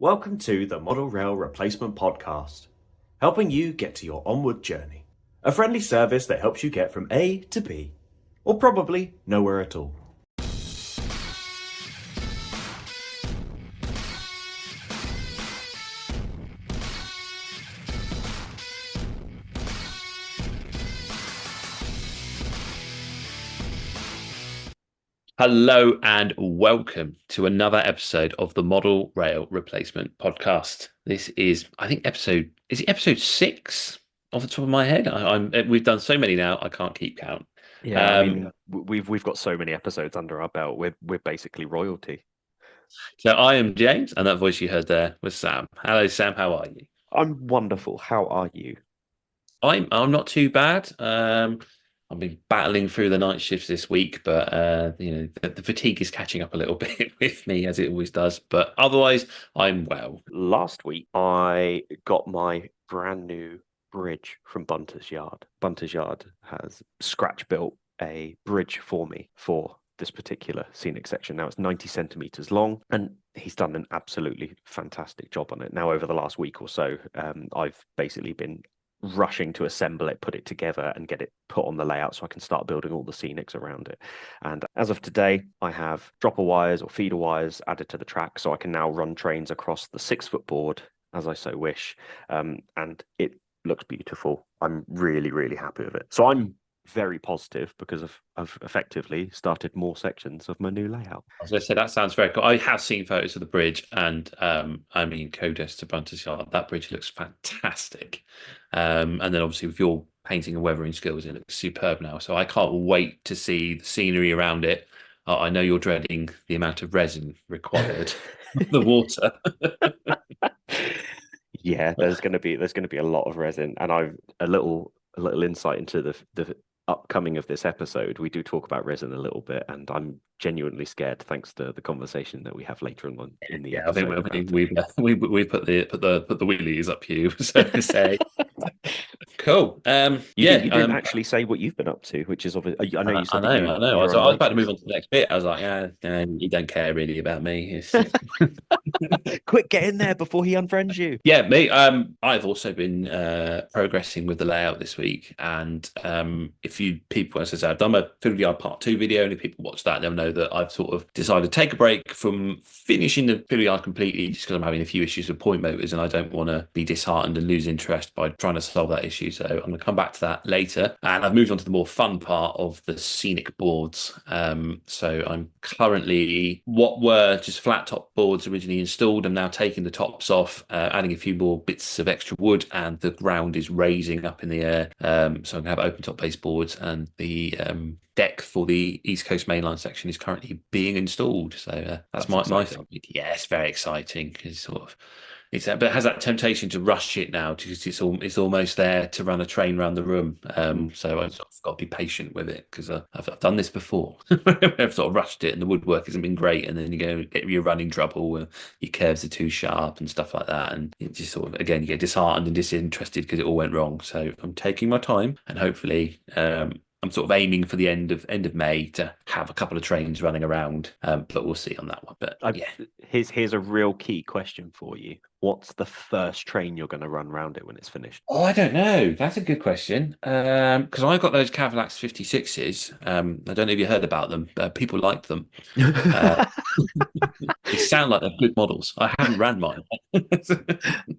Welcome to the Model Rail Replacement Podcast, helping you get to your onward journey. A friendly service that helps you get from A to B, or probably nowhere at all. Hello and welcome to another episode of the Model Rail Replacement Podcast. This is, I think, episode 6 off the top of my head? We've done so many now, I can't keep count. Yeah, I mean, we've got so many episodes under our belt. We're basically royalty. So I am James, and that voice you heard there was Sam. Hello, Sam. How are you? I'm wonderful. How are you? I'm not too bad. I've been battling through the night shifts this week, but the fatigue is catching up a little bit with me as it always does. But otherwise, I'm well. Last week, I got my brand new bridge from Bunter's Yard. Bunter's Yard has scratch built a bridge for me for this particular scenic section. Now it's 90 centimeters long, and he's done an absolutely fantastic job on it. Now, over the last week or so, I've basically been rushing to assemble it, put it together, and get it put on the layout so I can start building all the scenics around it. And as of today, I have dropper wires or feeder wires added to the track, so I can now run trains across the 6-foot board as I so wish. And it looks beautiful. I'm really, really happy with it. So I'm very positive because I've effectively started more sections of my new layout. I was going to say, that sounds very cool. I have seen photos of the bridge, and kudos to Bunter's Yard. That bridge looks fantastic. And then obviously with your painting and weathering skills, it looks superb now. So I can't wait to see the scenery around it. I know you're dreading the amount of resin required, the water. Yeah, there's going to be a lot of resin, and I've a little insight into the upcoming of this episode. We do talk about resin a little bit, and I'm genuinely scared thanks to the conversation that we have later on in the episode. I think we put the wheelies up you, so to say. Cool. You didn't actually say what you've been up to, which is obviously. I know you said. I know. I was about to move on to the next bit. I was like, you don't care really about me. Quick, get in there before he unfriends you. Yeah, me. I've also been progressing with the layout this week, and if you people, as I said, I've done my Fiddle Yard Part 2 video, and if people watch that, they'll know that I've sort of decided to take a break from finishing the Fiddle Yard completely, just because I'm having a few issues with point motors, and I don't want to be disheartened and lose interest by trying to solve that issue. So I'm going to come back to that later, and I've moved on to the more fun part of the scenic boards. So I'm currently what were just flat top boards originally installed. I'm now taking the tops off, adding a few more bits of extra wood, and the ground is raising up in the air. So I'm going to have open top base boards, and the deck for the East Coast mainline section is currently being installed. So that's my thing. Yeah, it's very exciting because sort of but it has that temptation to rush it now because it's almost there to run a train around the room. So I've sort of got to be patient with it because I've done this before. I've sort of rushed it and the woodwork hasn't been great, and then you get your running trouble and your curves are too sharp and stuff like that, and it just sort of, again, you get disheartened and disinterested because it all went wrong. So I'm taking my time, and hopefully I'm sort of aiming for the end of May to have a couple of trains running around, but we'll see on that one. But yeah, here's a real key question for you. What's the first train you're going to run around it when it's finished? Oh, I don't know. That's a good question. Because I've got those Cavalax 56s. I don't know if you heard about them. People liked them. They sound like they're good models. I haven't ran mine.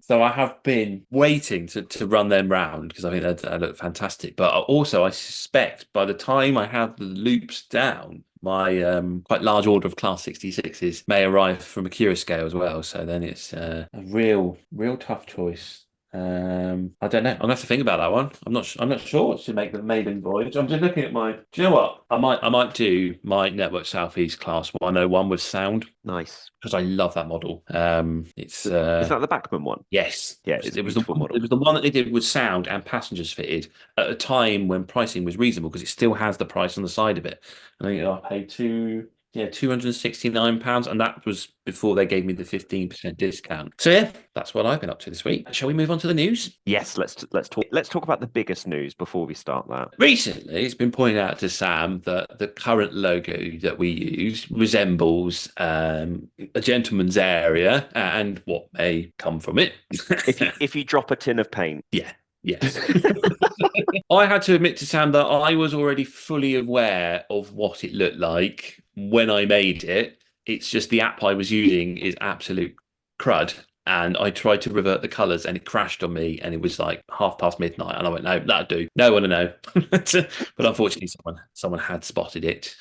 So I have been waiting to run them round because I think they look fantastic. But also, I suspect by the time I have the loops down, my quite large order of Class 66s may arrive from a Cura scale as well. So then it's a real tough choice. I don't know. I'm gonna have to think about that one. I'm not sure what should make the maiden voyage. I'm just looking at my. Do you know what? I might do my Network Southeast Class 101 with sound. Nice, because I love that model. It's is that the Bachmann one? Yes, yeah. It was the model. It was the one that they did with sound and passengers fitted at a time when pricing was reasonable because it still has the price on the side of it. I think I paid Yeah, £269, and that was before they gave me the 15% discount. So yeah, that's what I've been up to this week. Shall we move on to the news? Yes, let's talk about the biggest news before we start that. Recently, it's been pointed out to Sam that the current logo that we use resembles a gentleman's area and what may come from it. If you drop a tin of paint, Yeah, yes. I had to admit to Sam that I was already fully aware of what it looked like when I made it. It's just the app I was using is absolute crud. And I tried to revert the colours and it crashed on me. And it was like midnight. And I went, no, that'll do. No one to know. But unfortunately, someone had spotted it.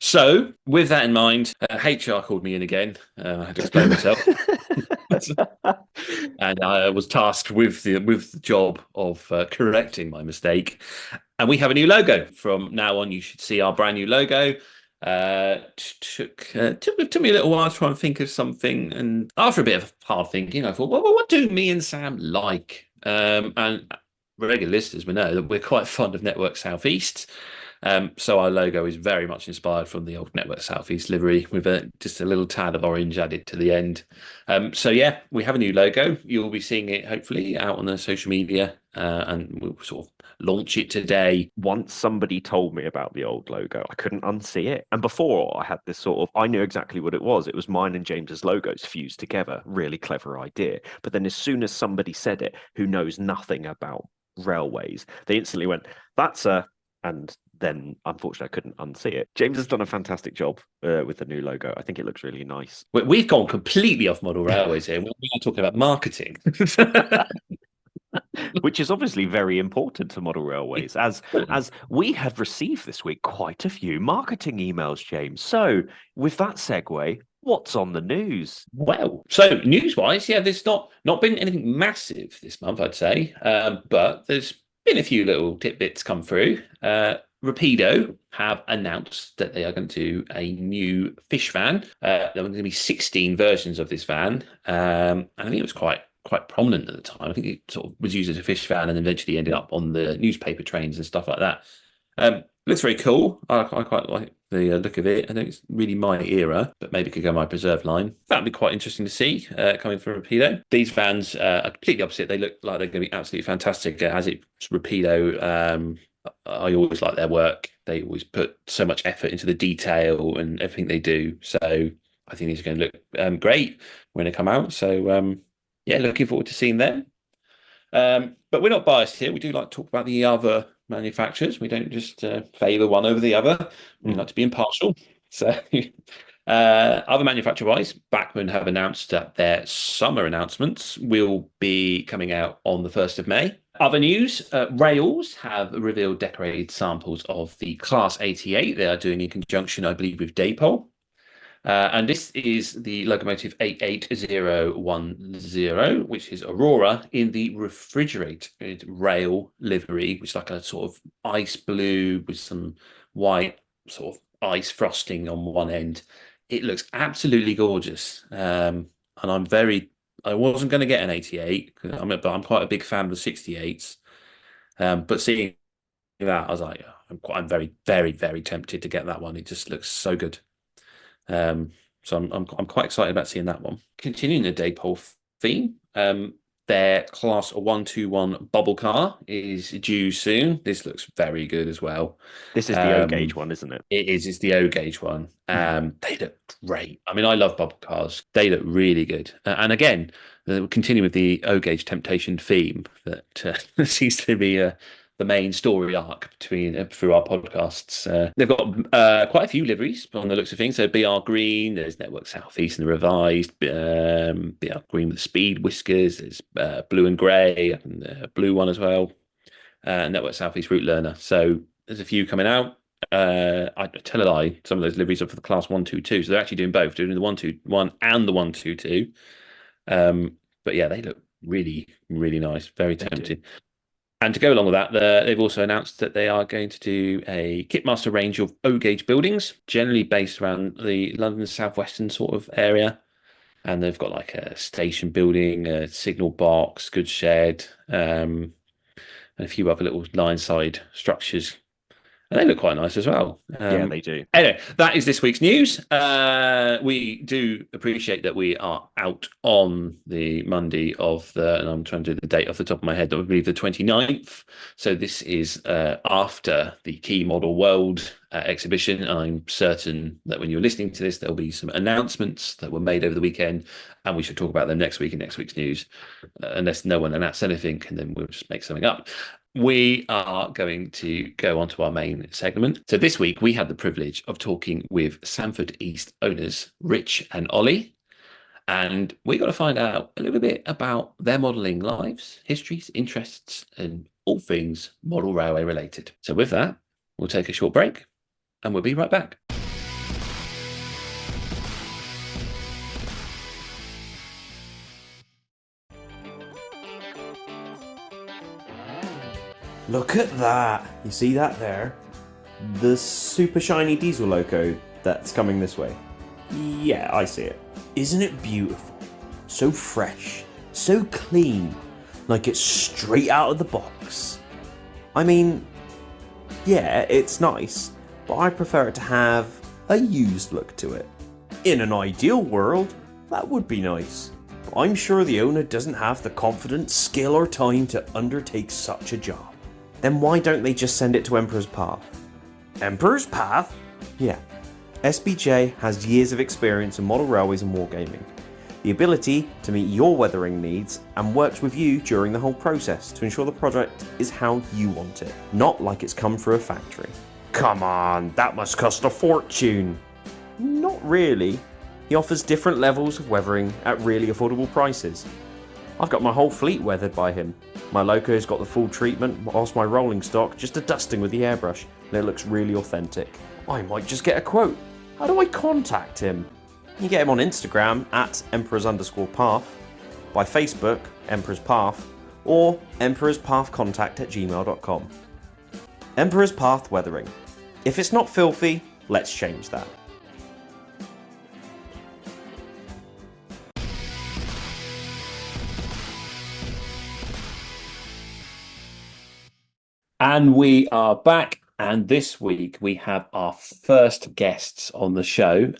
So, with that in mind, HR called me in again. I had to explain myself. And I was tasked with the job of correcting my mistake. And we have a new logo. From now on, you should see our brand new logo. Took me a little while to try and think of something. And after a bit of hard thinking, I thought, well, what do me and Sam like? And regular listeners will know that we're quite fond of Network Southeast. So our logo is very much inspired from the old Network Southeast livery with just a little tad of orange added to the end. So yeah, we have a new logo. You'll be seeing it hopefully out on the social media, and we'll sort of launch it today. Once somebody told me about the old logo, I couldn't unsee it. And before I had this I knew exactly what it was. It was mine and James's logos fused together. Really clever idea. But then as soon as somebody said it, who knows nothing about railways, they instantly went, and then unfortunately I couldn't unsee it. James has done a fantastic job with the new logo. I think it looks really nice. We've gone completely off model railways here. We're talking about marketing. Which is obviously very important to model railways, as we have received this week quite a few marketing emails, James. So with that segue, what's on the news? Well, so news-wise, yeah, there's not been anything massive this month, I'd say, but there's been a few little tidbits come through. Rapido have announced that they are going to do a new fish van. There are going to be 16 versions of this van, and I think it was quite prominent at the time. I think it sort of was used as a fish van and eventually ended up on the newspaper trains and stuff like that. Looks very cool. I quite like the look of it. I think it's really my era, but maybe could go my preserve line. That'd be quite interesting to see coming from Rapido. These vans are completely opposite. They look like they're going to be absolutely fantastic. As it's Rapido, I always like their work. They always put so much effort into the detail and everything they do. So I think these are going to look great when they come out. So yeah, looking forward to seeing them. But we're not biased here. We do like to talk about the other manufacturers. We don't just favour one over the other. We like to be impartial. So other manufacturer-wise, Bachmann have announced that their summer announcements will be coming out on the 1st of May. Other news, Rails have revealed decorated samples of the Class 88. They are doing in conjunction, I believe, with Daypol. And this is the locomotive 88010, which is Aurora in the refrigerated rail livery, which is like a sort of ice blue with some white sort of ice frosting on one end. It looks absolutely gorgeous. And I wasn't going to get an 88, but I'm quite a big fan of the 68s. But seeing that, I was like, I'm very, very, very tempted to get that one. It just looks so good. So I'm quite excited about seeing that one. Continuing the Daypol theme, their Class 121 bubble car is due soon. This looks very good as well. This is the O gauge one, isn't it? It is. It's the O gauge one. They look great. I mean, I love bubble cars. They look really good. And again, we'll continue with the O gauge temptation theme that seems to be the main story arc through our podcasts. They've got quite a few liveries on the looks of things. So BR Green, there's Network Southeast and the revised, BR Green with speed whiskers, there's blue and grey, and the blue one as well, Network Southeast Route Learner. So there's a few coming out. I tell a lie, some of those liveries are for the Class 122, so they're actually doing both, doing the 121 and the 122. But yeah, they look really, really nice, very tempting. And to go along with that, they've also announced that they are going to do a Kitmaster range of O-gauge buildings, generally based around the London southwestern sort of area. And they've got like a station building, a signal box, goods shed, and a few other little line side structures. And they look quite nice as well. Yeah, they do. Anyway, that is this week's news. We do appreciate that we are out on the Monday and I'm trying to do the date off the top of my head, I believe the 29th. So this is after the Key Model World exhibition. I'm certain that when you're listening to this, there'll be some announcements that were made over the weekend, and we should talk about them next week in next week's news, unless no one announced anything, and then we'll just make something up. We are going to go on to our main segment. So this week we had the privilege of talking with Sandford East owners Rich and Ollie, and we got to find out a little bit about their modelling lives, histories, interests, and all things model railway related. So with that, we'll take a short break and we'll be right back. Look at that! You see that there? The super shiny diesel loco that's coming this way. Yeah, I see it. Isn't it beautiful? So fresh, so clean, like it's straight out of the box. I mean, yeah, it's nice, but I prefer it to have a used look to it. In an ideal world, that would be nice. But I'm sure the owner doesn't have the confidence, skill or time to undertake such a job. Then why don't they just send it to Emperor's Path? Emperor's Path? Yeah. SBJ has years of experience in model railways and wargaming, the ability to meet your weathering needs, and works with you during the whole process to ensure the project is how you want it, not like it's come through a factory. Come on, that must cost a fortune. Not really. He offers different levels of weathering at really affordable prices. I've got my whole fleet weathered by him. My loco's got the full treatment, whilst my rolling stock just a dusting with the airbrush, and it looks really authentic. I might just get a quote. How do I contact him? You get him on Instagram at emperors_path, by Facebook, Emperor's Path, or emperorspathcontact@gmail.com. Emperor's Path Weathering. If it's not filthy, let's change that. And we are back. And this week we have our first guests on the show,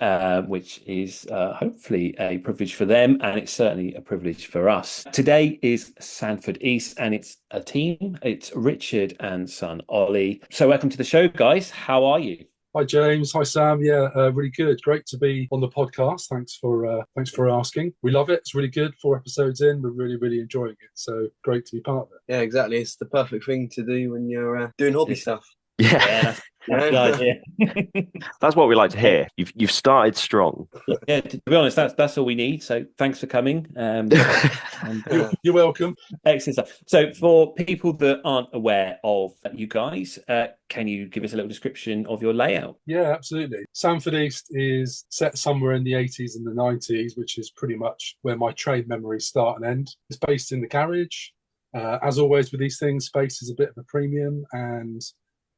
which is hopefully a privilege for them. And it's certainly a privilege for us. Today is Sandford East, and it's a team. It's Richard and son Ollie. So welcome to the show, guys. How are you? Hi, James. Hi, Sam. Yeah, really good. Great to be on the podcast. Thanks for asking. We love it. It's really good. 4 episodes in. We're really, really enjoying it. So great to be part of it. Yeah, exactly. It's the perfect thing to do when you're doing hobby stuff. Yeah, That's the idea. that's what we like to hear. You've started strong. Yeah, to be honest, that's all we need. So thanks for coming. You're welcome. Excellent stuff. So for people that aren't aware of you guys, can you give us a little description of your layout? Yeah, absolutely. Sandford East is set somewhere in the 80s and the 90s, which is pretty much where my trade memories start and end. It's based in the garage. As always with these things, space is a bit of a premium, and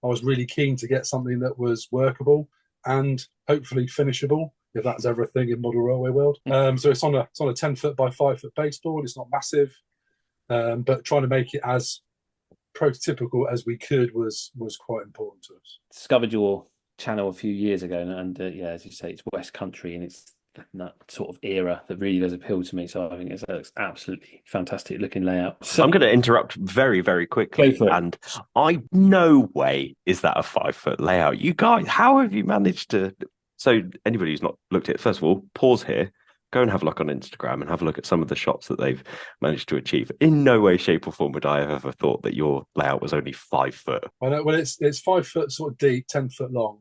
I was really keen to get something that was workable and hopefully finishable, if that's everything in model railway world. So it's on a 10-foot by 5-foot baseboard. It's not massive, but trying to make it as prototypical as we could was quite important to us. Discovered your channel a few years ago, and yeah, as you say, it's West Country, and it's that sort of era that really does appeal to me. So I think it looks absolutely fantastic looking layout. So I'm going to interrupt very, very quickly. And no way is that a 5-foot layout. You guys, how have you managed to? So anybody who's not looked at it, first of all, pause here, go and have a look on Instagram and have a look at some of the shots that they've managed to achieve. In no way, shape or form would I have ever thought that your layout was only 5 foot. I know. Well, it's 5 foot sort of deep, 10 foot long.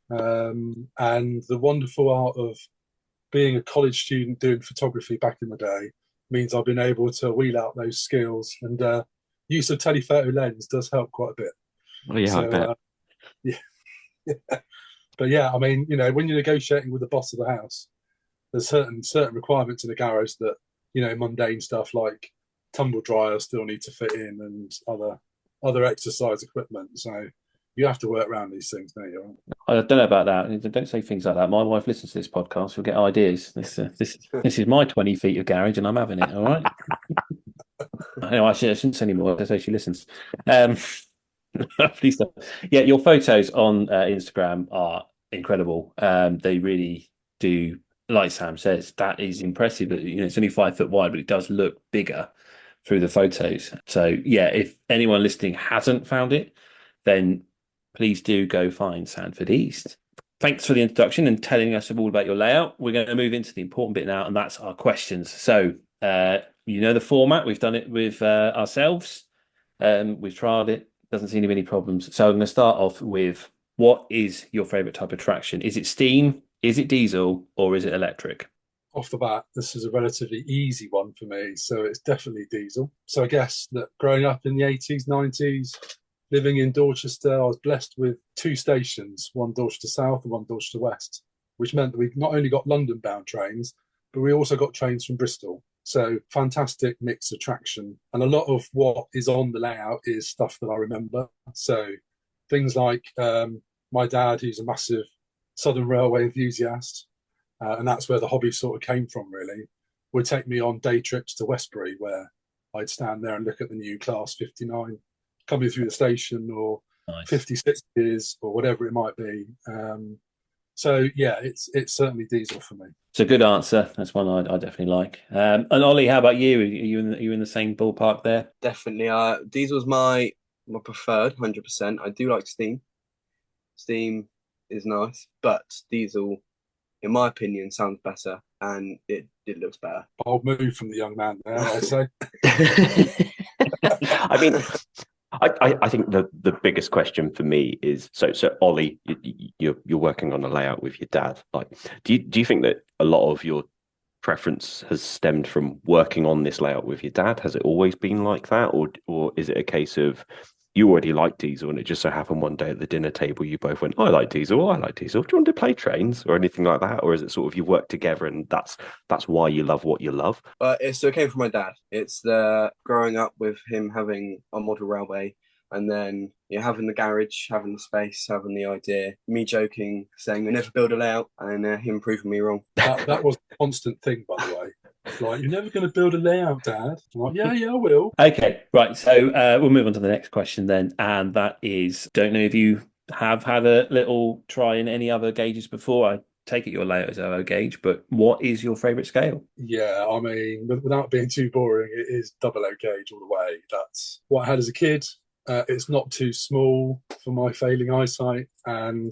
And the wonderful art of being a college student doing photography back in the day means I've been able to wheel out those skills, and use of telephoto lens does help quite a bit. Oh yeah, so, I bet. Yeah. But yeah, I mean, when you're negotiating with the boss of the house, there's certain requirements in the garage that, mundane stuff like tumble dryers still need to fit in, and other exercise equipment. So you have to work around these things, don't you? I don't know about that. Don't say things like that. My wife listens to this podcast. She'll get ideas. This is my 20 feet of garage, and I'm having it. All right. Anyway, I shouldn't say anymore. I say she listens. Lovely stuff. Yeah, your photos on Instagram are incredible. They really do. Like Sam says, that is impressive. It's only 5 foot wide, but it does look bigger through the photos. So yeah, if anyone listening hasn't found it, then please do go find Sandford East. Thanks for the introduction and telling us all about your layout. We're going to move into the important bit now, and that's our questions. So the format. We've done it with ourselves. We've tried it. Doesn't seem to be any problems. So I'm going to start off with, what is your favourite type of traction? Is it steam? Is it diesel? Or is it electric? Off the bat, this is a relatively easy one for me. So it's definitely diesel. So I guess that growing up in the 80s, 90s, living in Dorchester, I was blessed with 2 stations, one Dorchester South and one Dorchester West, which meant that we not only got London-bound trains, but we also got trains from Bristol. So fantastic mix of traction. And a lot of what is on the layout is stuff that I remember. So things like my dad, who's a massive Southern Railway enthusiast, and that's where the hobby sort of came from, really, would take me on day trips to Westbury, where I'd stand there and look at the new Class 59 coming through the station, or Nice. 56s, or whatever it might be. So yeah, it's certainly diesel for me. It's a good answer. That's one I definitely like. And Ollie, how about you? Are you in the same ballpark there? Definitely. Diesel's my preferred, 100%. I do like steam. Steam is nice, but diesel, in my opinion, sounds better and it looks better. I'll move from the young man there, I say. I mean, I think the biggest question for me is, so Ollie, you're working on a layout with your dad. Like, do you think that a lot of your preference has stemmed from working on this layout with your dad? Has it always been like that, or is it a case of you already like diesel and it just so happened one day at the dinner table you both went, I like diesel, I like diesel. Do you want to play trains or anything like that? Or is it sort of you work together and that's why you love what you love? It came from my dad. It's the growing up with him having a model railway, and then having the garage, having the space, having the idea, me joking, saying we never build a layout, and him proving me wrong. That was a constant thing, by the way. Like, you're never going to build a layout, Dad. I'm like, yeah, I will. Okay, right. So we'll move on to the next question then, and that is, don't know if you have had a little try in any other gauges before. I take it your layout is OO gauge, but what is your favourite scale? Yeah, I mean, without being too boring, it is double O gauge all the way. That's what I had as a kid. It's not too small for my failing eyesight, and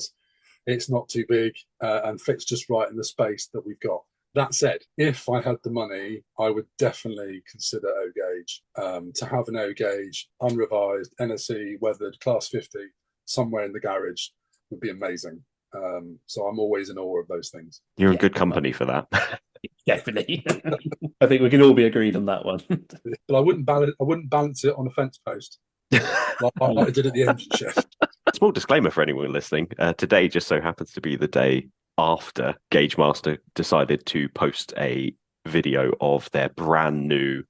it's not too big, and fits just right in the space that we've got. That said, if I had the money, I would definitely consider O gauge. To have an O gauge, unrevised, NSE, weathered, Class 50, somewhere in the garage would be amazing. So I'm always in awe of those things. You're in good company for that. Definitely. I think we can all be agreed on that one. But I wouldn't balance it on a fence post like I did at the engine shed. Small disclaimer for anyone listening. Today just so happens to be the day after Gagemaster decided to post a video of their brand new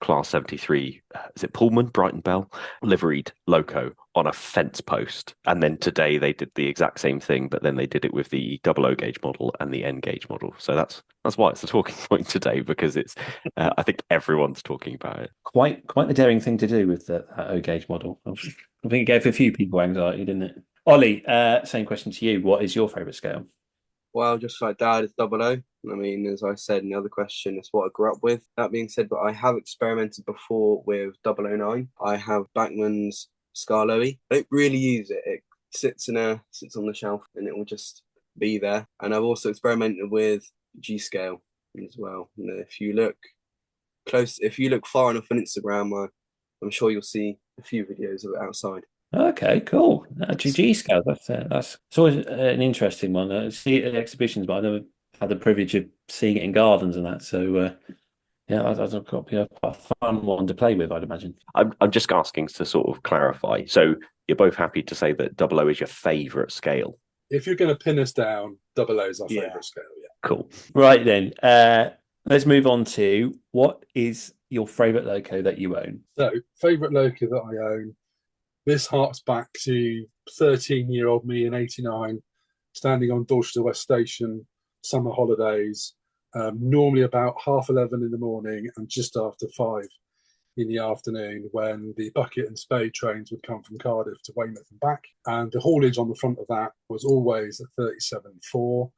Class 73, is it Pullman, Brighton Bell, liveried loco on a fence post. And then today they did the exact same thing, but then they did it with the double O gauge model and the N gauge model. So that's why it's the talking point today, because it's I think everyone's talking about it. Quite the daring thing to do with that O gauge model. I think it gave a few people anxiety, didn't it? Ollie, same question to you. What is your favourite scale? Well, just like Dad, it's double O. I mean, as I said in the other question, it's what I grew up with. That being said, but I have experimented before with 009. I have Bachmann's Scarloey. I don't really use it. It sits on the shelf and it will just be there. And I've also experimented with G scale as well. If you look close, if you look far enough on Instagram, I'm sure you'll see a few videos of it outside. Okay, cool. G scale. That's it's always an interesting one. I see it at exhibitions, but I never had the privilege of seeing it in gardens and that. So that's got to be a fun one to play with, I'd imagine. I'm just asking to sort of clarify. So you're both happy to say that 00 is your favourite scale? If you're going to pin us down, 00 is our favourite scale. Yeah. Cool. Right then, let's move on to, what is your favourite loco that you own? So, favourite loco that I own. This harks back to 13-year-old me in '89, standing on Dorchester West Station, summer holidays, normally about 11:30 in the morning and just after 5. in the afternoon when the bucket and spade trains would come from Cardiff to Weymouth and back. And the haulage on the front of that was always a 37.4.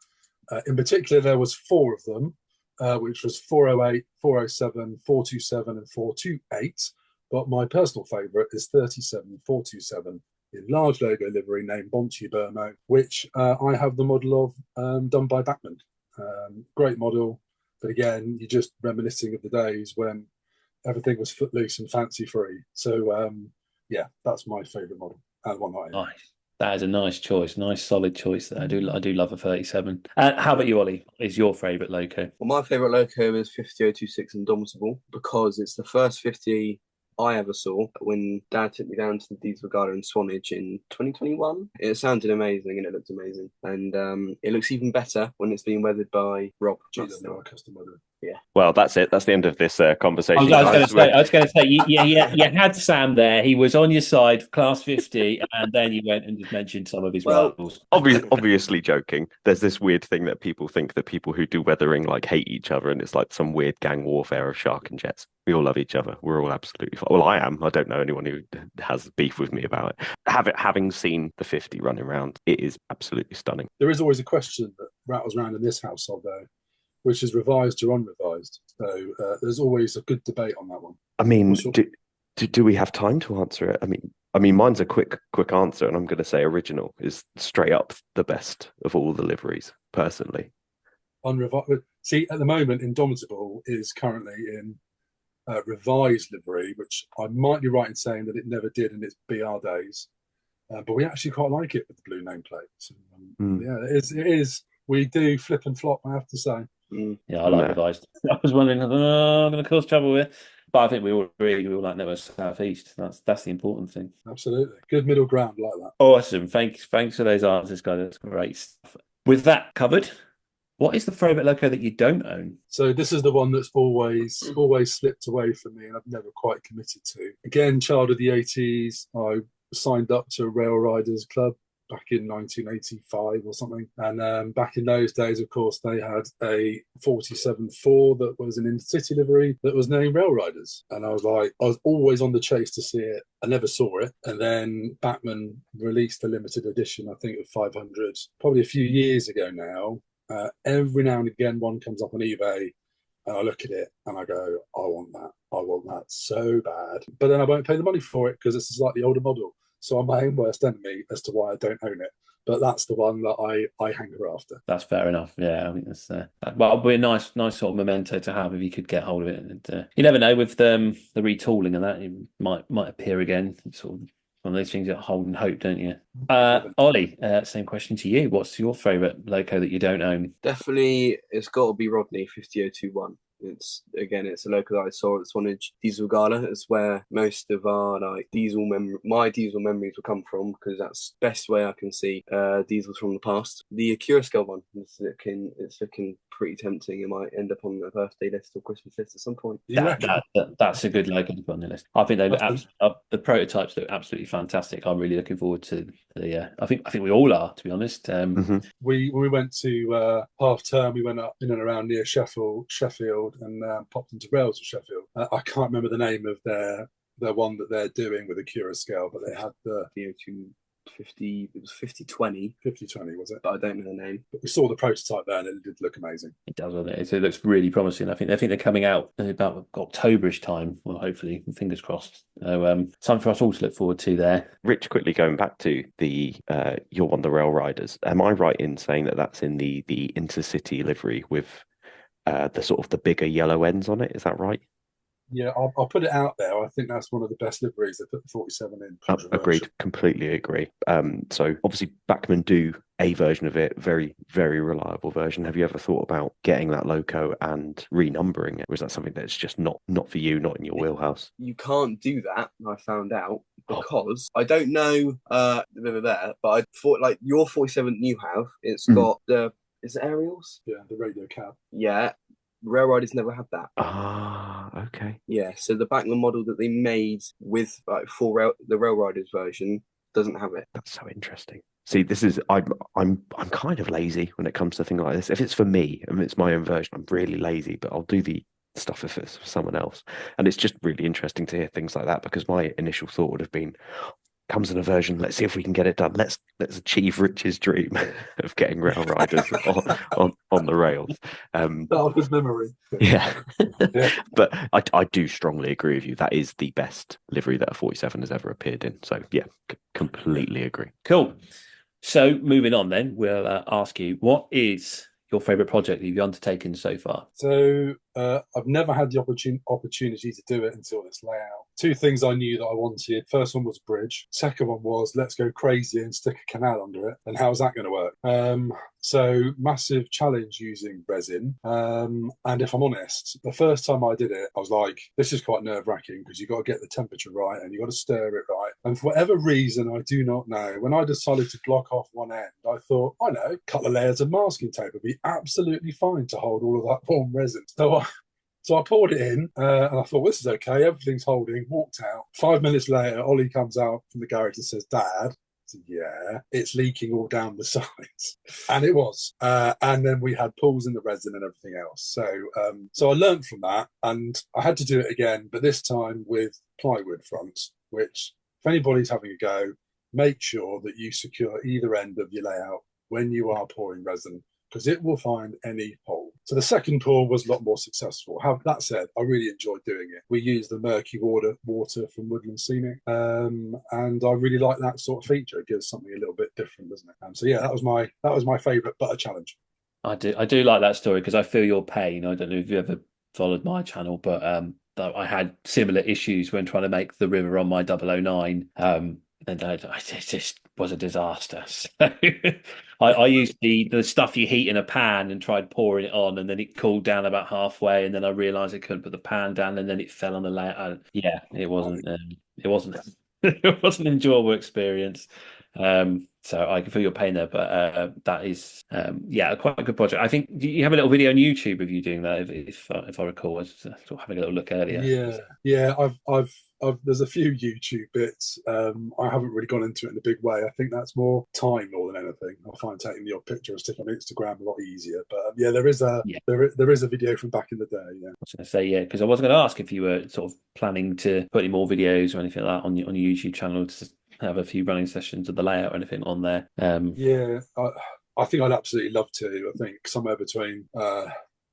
In particular, there was 4 of them, which was 408, 407, 427 and 428. But my personal favourite is 37427 in large logo livery named Bontu Burmo, which I have the model of done by Bachmann. Great model, but again, you're just reminiscing of the days when everything was footloose and fancy free. So yeah, that's my favourite model and one that I own. Nice. That is a nice choice, nice solid choice. I do love a 37. How about you, Ollie? Is your favourite loco? Well, my favourite loco is 50026 Indomitable because it's the first 50 I ever saw when Dad took me down to the Diesel Gala in Swanage in 2021. It sounded amazing and it looked amazing. And it looks even better when it's being weathered by Rob. That's our custom weather. Yeah. Well, that's it. That's the end of this conversation. I was going to say, you had Sam there. He was on your side for class 50, and then you went and just mentioned some of his rivals. Obviously joking. There's this weird thing that people think that people who do weathering like hate each other, and it's like some weird gang warfare of shark and jets. We all love each other. We're all absolutely fine. Well, I am. I don't know anyone who has beef with me about it. Having seen the 50 running around, it is absolutely stunning. There is always a question that rattles around in this household, though, which is revised or unrevised. So there's always a good debate on that one. I mean, do we have time to answer it? I mean, mine's a quick answer, and I'm going to say original is straight up the best of all the liveries, personally. Unrevised. See, at the moment, Indomitable is currently in revised livery, which I might be right in saying that it never did in its BR days. But we actually quite like it with the blue nameplate. So, yeah, it is. We do flip and flop, I have to say. Yeah, I like revised. I was wondering, I'm going to cause trouble with, but I think we all agree. We all like Network South East. That's the important thing. Absolutely, good middle ground like that. Awesome. Thanks for those answers, guys. That's great stuff. With that covered, what is the favourite loco that you don't own? So this is the one that's always slipped away from me, and I've never quite committed to. Again, child of the 80s. I signed up to a Rail Riders Club back in 1985 or something. And back in those days, of course, they had a 47.4 that was an intercity livery that was named Rail Riders. And I was always on the chase to see it. I never saw it. And then Bachmann released a limited edition, I think, of 500, probably a few years ago now. Every now and again, one comes up on eBay. And I look at it and I go, I want that so bad. But then I won't pay the money for it because it's a slightly older model. So I'm my own worst enemy as to why I don't own it. But that's the one that I hanker after. That's fair enough. Yeah, I think that's well, it'll be a nice sort of memento to have if you could get hold of it. And you never know with the retooling and that, it might appear again. It's sort of one of those things that hold and hope, don't you? Ollie, same question to you. What's your favourite loco that you don't own? Definitely, it's got to be Rodney 50021. It's a loco that I saw at Swanage Diesel Gala. It's where most of our my diesel memories will come from because that's the best way I can see diesels from the past. The Acura scale one, it's looking pretty tempting. It might end up on the birthday list or Christmas list at some point. That's a good logo to put on the list. I think they look the prototypes look absolutely fantastic. I'm really looking forward to the. I think we all are, to be honest. We went to half term. We went up in and around near Sheffield, and popped into Rails of Sheffield. I can't remember the name of their one that they're doing with a Cura scale, but they had the 50. It was 5020. 5020, was it? But I don't know the name. But we saw the prototype there, and it did look amazing. It does, doesn't it? It looks really promising. I think they're coming out about Octoberish time. Well, hopefully, fingers crossed. So, something for us all to look forward to there. Rich, quickly going back to the You're on the Rail Riders. Am I right in saying that that's in the intercity livery with the sort of the bigger yellow ends on it? Is that right? Yeah, I'll put it out there. I think that's one of the best liveries. They put the 47 in. Agreed, completely agree. So obviously Bachmann do a version of it, very, very reliable version. Have you ever thought about getting that loco and renumbering it? Or is that something that's just not for you, not in your wheelhouse? You can't do that, I found out, because I don't know but I thought like your 47 you have, it's got is it aerials? Yeah, the radio cab. Yeah. Rail Riders never had that. Okay. Yeah, so the Bachmann model that they made with the Rail Riders version doesn't have it. That's so interesting. See, this is I'm kind of lazy when it comes to things like this. If it's for me and it's my own version, I'm really lazy, but I'll do the stuff if it's for someone else. And it's just really interesting to hear things like that, because my initial thought would have been, comes in a version, let's see if we can get it done. Let's achieve Rich's dream of getting rail riders on the rails. Childhood memory. Yeah. Yeah. But I do strongly agree with you. That is the best livery that a 47 has ever appeared in. So yeah, completely agree. Cool. So moving on then, we'll ask you, what is your favourite project that you've undertaken so far? So I've never had the opportunity to do it until this layout. Two things I knew that I wanted. First one was a bridge. Second one was let's go crazy and stick a canal under it. And how's that going to work? So massive challenge using resin. And if I'm honest, the first time I did it, I was like, this is quite nerve-wracking because you've got to get the temperature right and you've got to stir it right. And for whatever reason, I do not know, when I decided to block off one end, I thought, I know, a couple of layers of masking tape would be absolutely fine to hold all of that warm resin. So I poured it in and I thought, this is okay. Everything's holding. Walked out. 5 minutes later, Ollie comes out from the garage and says, Dad, I said, yeah, it's leaking all down the sides. And it was. And then we had pulls in the resin and everything else. So I learned from that and I had to do it again, but this time with plywood fronts, which if anybody's having a go, make sure that you secure either end of your layout when you are pouring resin, because it will find any hole. So the second pour was a lot more successful. That said, I really enjoyed doing it. We used the murky water from Woodland Scenic, and I really like that sort of feature. It gives something a little bit different, doesn't it? So yeah, that was my favourite butter challenge. I do like that story because I feel your pain. I don't know if you ever followed my channel, but I had similar issues when trying to make the river on my 009. And it just was a disaster. So I used the stuff you heat in a pan and tried pouring it on, and then it cooled down about halfway, and then I realised I couldn't put the pan down, and then it fell on the layer. Yeah, it wasn't it wasn't an enjoyable experience. So I can feel your pain there, but that is quite a good project. I think you have a little video on YouTube of you doing that, if I recall. I was sort of having a little look earlier. Yeah. I've there's a few YouTube bits. I haven't really gone into it in a big way. I think that's more time more than anything. I find taking the odd picture and sticking on Instagram a lot easier. But there is a video from back in the day. Yeah, I was going to say because I was going to ask if you were sort of planning to put any more videos or anything like that on your YouTube channel to have a few running sessions of the layout or anything on there. I think I'd absolutely love to. I think somewhere between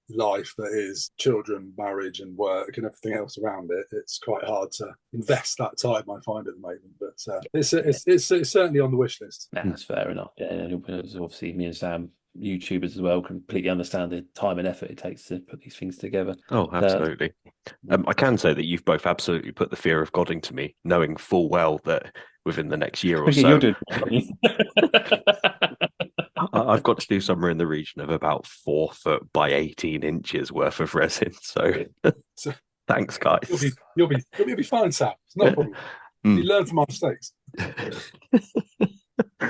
life that is children, marriage and work and everything else around it, it's quite hard to invest that time, I find, at the moment. But it's certainly on the wish list. Yeah, that's fair enough. Yeah, obviously me and Sam, YouTubers as well, completely understand the time and effort it takes to put these things together. Oh, absolutely. I can say that you've both absolutely put the fear of God into me, knowing full well that within the next year or so, you're doing I've got to do somewhere in the region of about 4 foot by 18 inches worth of resin. So thanks, guys. You'll be fine, Sam. It's not a problem. You learn from our mistakes.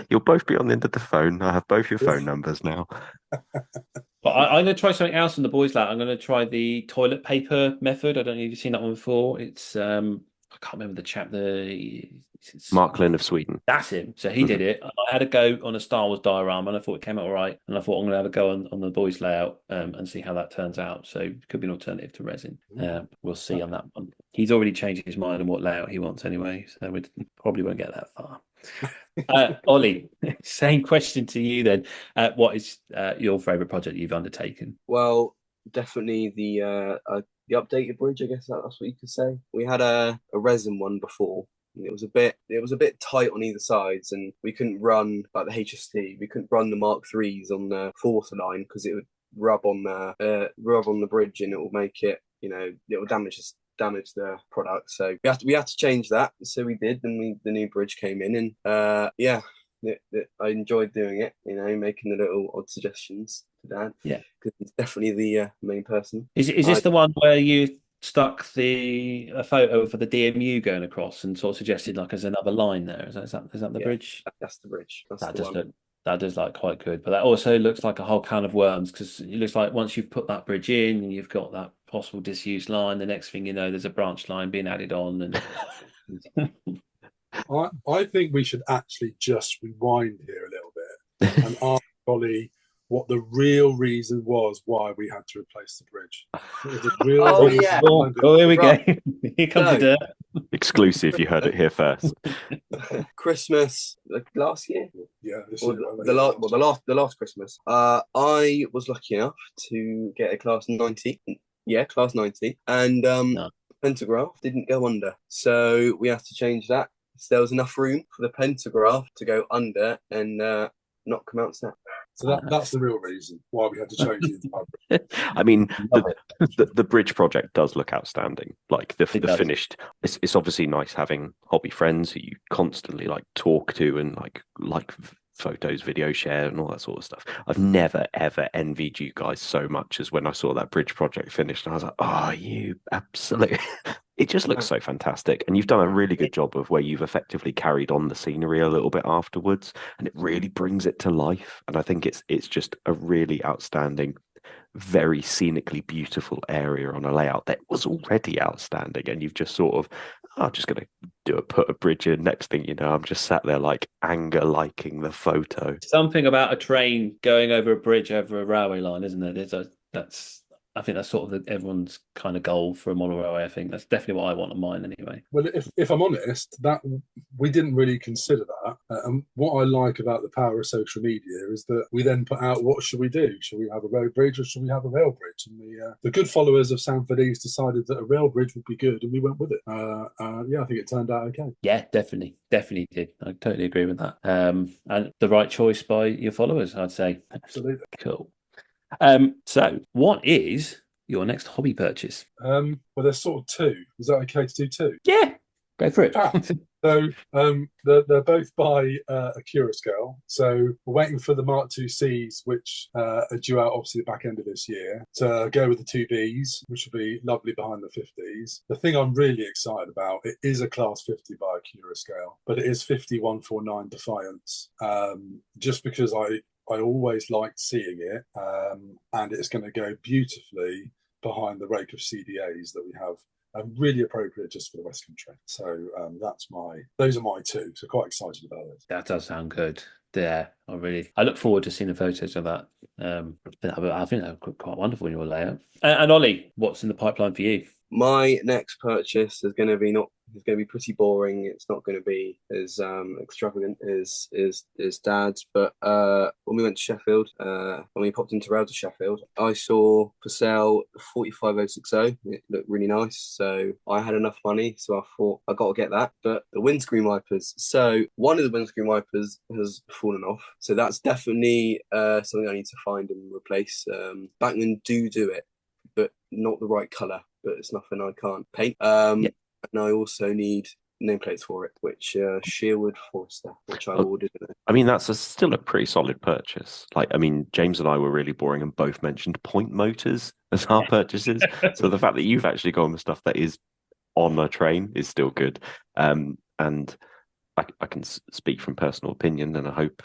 You'll both be on the end of the phone. I have both your phone numbers now. But I'm going to try something else in the boys' lab. I'm going to try the toilet paper method. I don't know if you've seen that one before. It's I can't remember the chap. Mark Lynn of Sweden. That's him. So he did it. I had a go on a Star Wars diorama, and I thought it came out all right. And I thought I'm going to have a go on the boys' layout and see how that turns out. So it could be an alternative to resin. We'll see on that one. He's already changed his mind on what layout he wants anyway, so we probably won't get that far. Ollie, same question to you then. What is your favourite project you've undertaken? Well, definitely the updated bridge. I guess that's what you could say. We had a resin one before. It was a bit tight on either sides, and we couldn't run like the HST. We couldn't run the Mark IIIs on the fourth line because it would rub on the bridge, and it will make it, it will damage the product. So we had to change that. So we did, and the new bridge came in, and I enjoyed doing it. Making the little odd suggestions to Dad. Yeah, because he's definitely the main person. Is this the one where you stuck a photo for the DMU going across and sort of suggested like as another line there? Is that the bridge? That's the bridge. That does look quite good, but that also looks like a whole can of worms, because it looks like once you've put that bridge in and you've got that possible disused line, the next thing you know, there's a branch line being added on. And I think we should actually just rewind here a little bit and ask Ollie what the real reason was why we had to replace the bridge. It was the real Oh, reason yeah. behind it. Oh, here we Right. go. Here comes So- the dirt. Exclusive, you heard it here first. Christmas like last year, Yeah, this or year, the last Christmas. I was lucky enough to get a class 90. Yeah, class 90, and No. pentagraph didn't go under, so we had to change that. So there was enough room for the pentagraph to go under and not come out snap. So that's the real reason why we had to change the entire. I mean, Love the bridge project does look outstanding. Like the does. finished, it's obviously nice having hobby friends who you constantly like talk to and like photos, video share, and all that sort of stuff. I've never ever envied you guys so much as when I saw that bridge project finished, and I was like, oh, you absolutely. It just looks so fantastic, and you've done a really good job of where you've effectively carried on the scenery a little bit afterwards, and it really brings it to life. And I think it's just a really outstanding, very scenically beautiful area on a layout that was already outstanding, and you've just sort of, I'm just going to put a bridge in. Next thing you know, I'm just sat there like anger liking the photo. Something about a train going over a bridge over a railway line, isn't there? I think that's sort of everyone's kind of goal for a model railway. I think that's definitely what I want on mine anyway. Well, if I'm honest, that we didn't really consider that. And what I like about the power of social media is that we then put out, what should we do? Should we have a road bridge or should we have a rail bridge? And the good followers of Sandford East decided that a rail bridge would be good, and we went with it. Yeah, I think it turned out okay. Yeah, definitely did. I totally agree with that. And the right choice by your followers, I'd say. Absolutely. Cool. So what is your next hobby purchase? Well, there's sort of two. Is that okay to do two? Yeah, go for it. So they're both by Accurascale. So we're waiting for the Mark II Cs, which are due out obviously the back end of this year, to go with the 2Bs, which will be lovely behind the 50s. The thing I'm really excited about, it is a Class 50 by Accurascale, but it is 50149 Defiance. Just because I always liked seeing it, and it's going to go beautifully behind the rake of CDAs that we have. Really appropriate just for the West Country. So those are my two. So quite excited about it. That does sound good. Yeah, I look forward to seeing the photos of that. I think they're quite wonderful in your layout. And Ollie, what's in the pipeline for you? My next purchase is going to be pretty boring. It's not going to be as extravagant as Dad's. But when we went to Sheffield, when we popped into Rail to Sheffield, I saw for sale 45060. It looked really nice, so I had enough money, so I thought I got to get that. But the windscreen wipers. So one of the windscreen wipers has fallen off. So that's definitely something I need to find and replace. Bachmann do it, but not the right colour. But it's nothing I can't paint. And I also need nameplates for it, which Sherwood Forester, which I ordered. I mean, that's still a pretty solid purchase. Like, I mean, James and I were really boring and both mentioned point motors as our purchases. So the fact that you've actually gone with stuff that is on a train is still good. And I can speak from personal opinion, and I hope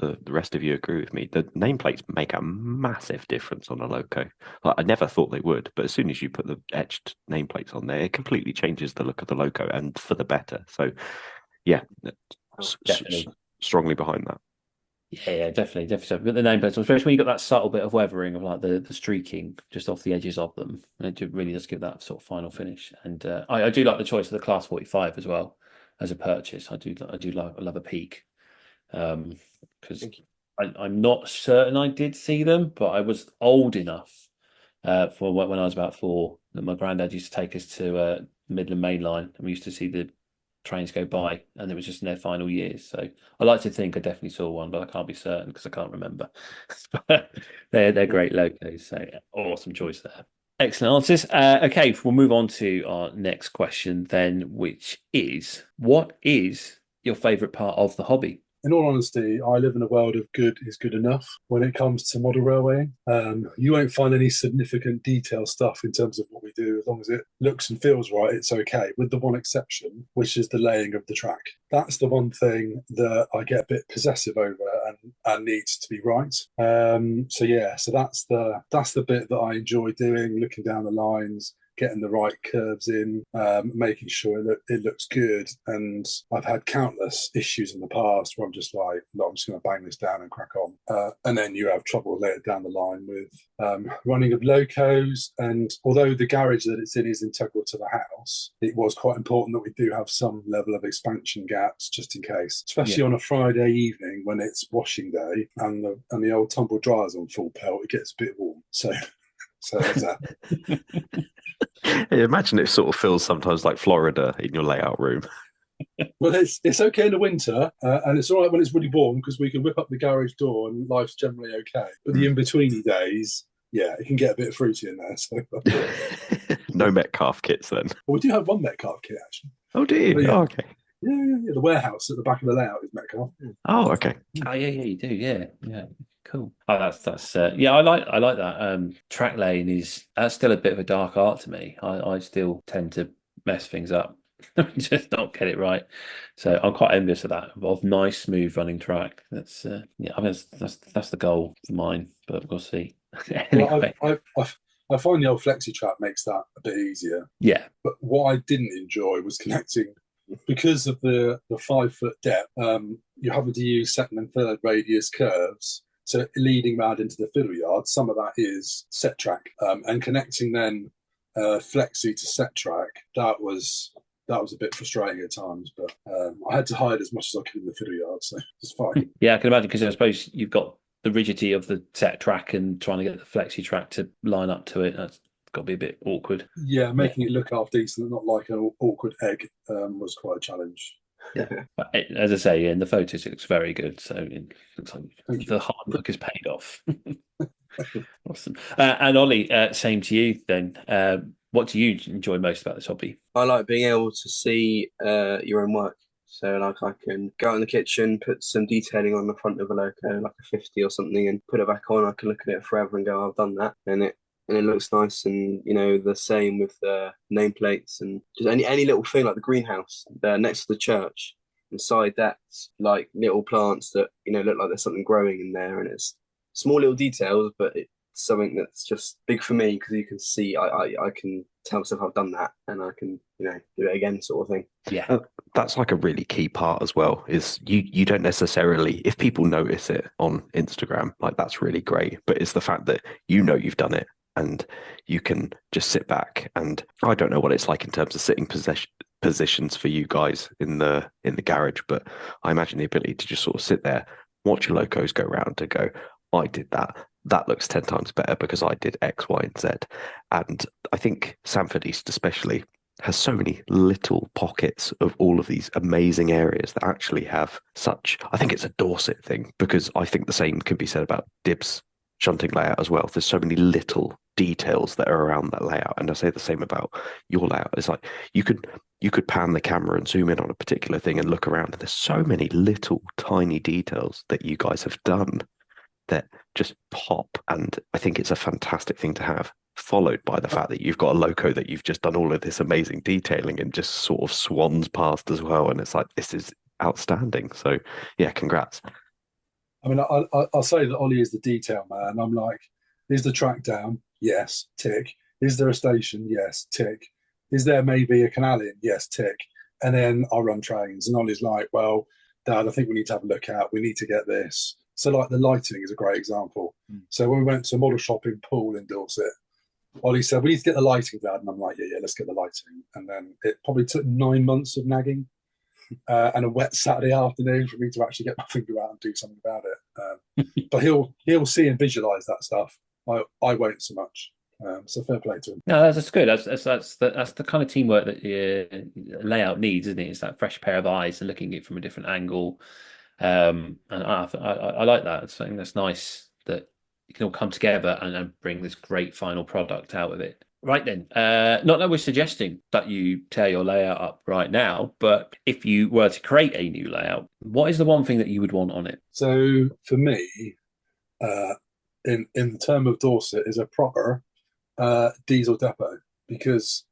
the rest of you agree with me. The nameplates make a massive difference on a loco. Like, I never thought they would, but as soon as you put the etched nameplates on there, it completely changes the look of the loco, and for the better. So, yeah, strongly behind that. Yeah, definitely. But the nameplates, especially when you got that subtle bit of weathering of like the streaking just off the edges of them, and it really does give that sort of final finish. And I do like the choice of the Class 45 as well as a purchase. I love a peak. Because I'm not certain I did see them, but I was old enough for when I was about 4 that my granddad used to take us to Midland Main Line, and we used to see the trains go by, and it was just in their final years. So I like to think I definitely saw one, but I can't be certain because I can't remember. they're great logos, so awesome choice there. Excellent answers. Okay, we'll move on to our next question then, which is, what is your favourite part of the hobby? In all honesty, I live in a world of good is good enough when it comes to model railwaying. You won't find any significant detail stuff in terms of what we do. As long as it looks and feels right, it's okay, with the one exception, which is the laying of the track. That's the one thing that I get a bit possessive over and needs to be right. So that's the bit that I enjoy doing, looking down the lines, getting the right curves in, making sure it looks good. And I've had countless issues in the past where I'm just like, no, I'm just going to bang this down and crack on. And then you have trouble later down the line with running of locos. And although the garage that it's in is integral to the house, it was quite important that we do have some level of expansion gaps just in case, especially on a Friday evening when it's washing day and the old tumble dryer's on full pelt. It gets a bit warm. So there's that. I imagine it sort of feels sometimes like Florida in your layout room. Well, it's okay in the winter, and it's all right when it's really warm because we can whip up the garage door and life's generally okay. But the in-betweeny days, yeah, it can get a bit fruity in there. So No Metcalf kits then. well, we do have one Metcalf kit actually. Oh, do you? Yeah. Oh, okay. Yeah. The warehouse at the back of the layout is Metcalf. Oh, okay. Oh yeah, you do. Yeah. Cool. Oh, that's yeah. I like that. Track lane that's still a bit of a dark art to me. I still tend to mess things up, just not get it right. So I'm quite envious of that, of nice, smooth running track. That's I mean that's the goal for mine, but we'll see. Anyway. Well, I find the old flexi track makes that a bit easier. Yeah. But what I didn't enjoy was connecting. Because of the 5 foot depth, you're having to use second and third radius curves. So leading around into the fiddle yard, some of that is set track, and connecting then flexi to set track. That was a bit frustrating at times, but I had to hide as much as I could in the fiddle yard, so it's fine. Yeah, I can imagine, because I suppose you've got the rigidity of the set track and trying to get the flexi track to line up to it. That's got to be a bit awkward. Yeah, making it look half decent, not like an awkward egg, was quite a challenge. Yeah, but as I say, in the photos it looks very good. So it looks like the hard work is paid off. Awesome. And Ollie, same to you then. What do you enjoy most about this hobby? I like being able to see your own work. So like I can go out in the kitchen, put some detailing on the front of a loco, like a 50 or something, and put it back on. I can look at it forever and go, I've done that. And it looks nice. And, the same with nameplates and just any little thing like the greenhouse there next to the church. Inside that's like little plants that, look like there's something growing in there. And it's small little details, but it's something that's just big for me because you can see, I can tell myself I've done that and I can, do it again sort of thing. Yeah. That's like a really key part as well, is you don't necessarily, if people notice it on Instagram, like that's really great, but it's the fact that you've done it and you can just sit back. And I don't know what it's like in terms of sitting positions for you guys in the garage, but I imagine the ability to just sort of sit there, watch your locos go round and go, I did that. That looks 10 times better because I did X, Y, and Z. And I think Sandford East especially has so many little pockets of all of these amazing areas that actually have such, I think it's a Dorset thing, because I think the same can be said about Dib's shunting layout as well. There's so many little details that are around that layout. And I say the same about your layout. It's like you could pan the camera and zoom in on a particular thing and look around, and there's so many little tiny details that you guys have done that just pop. And I think it's a fantastic thing to have, followed by the fact that you've got a loco that you've just done all of this amazing detailing and just sort of swans past as well. And it's like, this is outstanding. So yeah, congrats. I mean, I'll say that Ollie is the detail man. I'm like, is the track down? Yes, tick. Is there a station? Yes, tick. Is there maybe a canal in? Yes, tick. And then I run trains, and Ollie's like, well, Dad, I think we need to have a look out. We need to get this. So like the lighting is a great example. So when we went to a model shop in Poole in Dorset, Ollie said, we need to get the lighting, Dad. And I'm like, yeah, let's get the lighting. And then it probably took 9 months of nagging and a wet Saturday afternoon for me to actually get my finger out and do something about it. But he'll see and visualise that stuff. I won't so much. So fair play to him. No, that's good. That's the kind of teamwork that your layout needs, isn't it? It's that fresh pair of eyes and looking at it from a different angle. And I like that. I think that's nice that you can all come together and bring this great final product out of it. Right then, not that we're suggesting that you tear your layout up right now, but if you were to create a new layout, what is the one thing that you would want on it? So for me, in the term of Dorset, is a proper diesel depot, because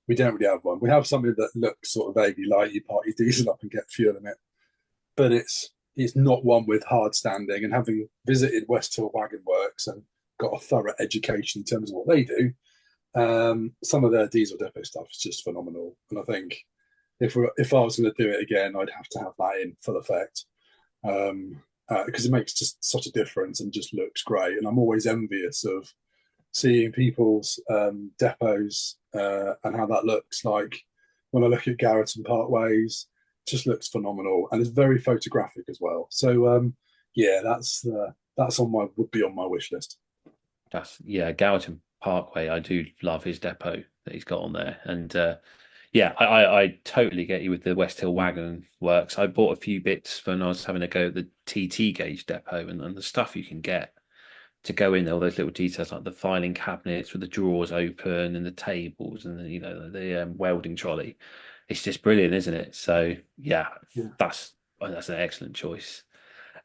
we don't really have one. We have something that looks sort of vaguely like you park your diesel up and get fuel in it, but it's not one with hard standing. And having visited West Hill Wagon Works and got a thorough education in terms of what they do, Some of their diesel depot stuff is just phenomenal, and I think if I was going to do it again, I'd have to have that in full effect, because it makes just such a difference and just looks great. And I'm always envious of seeing people's depots and how that looks. Like when I look at Garreton Parkways, it just looks phenomenal, and it's very photographic as well. So yeah, that's would be on my wish list. Garreton Parkway. I do love his depot that he's got on there, and I totally get you with the West Hill Wagon Works. I bought a few bits when I was having a go at the TT gauge depot, and the stuff you can get to go in there, all those little details like the filing cabinets with the drawers open and the tables and the welding trolley. It's just brilliant, isn't it? So that's an excellent choice.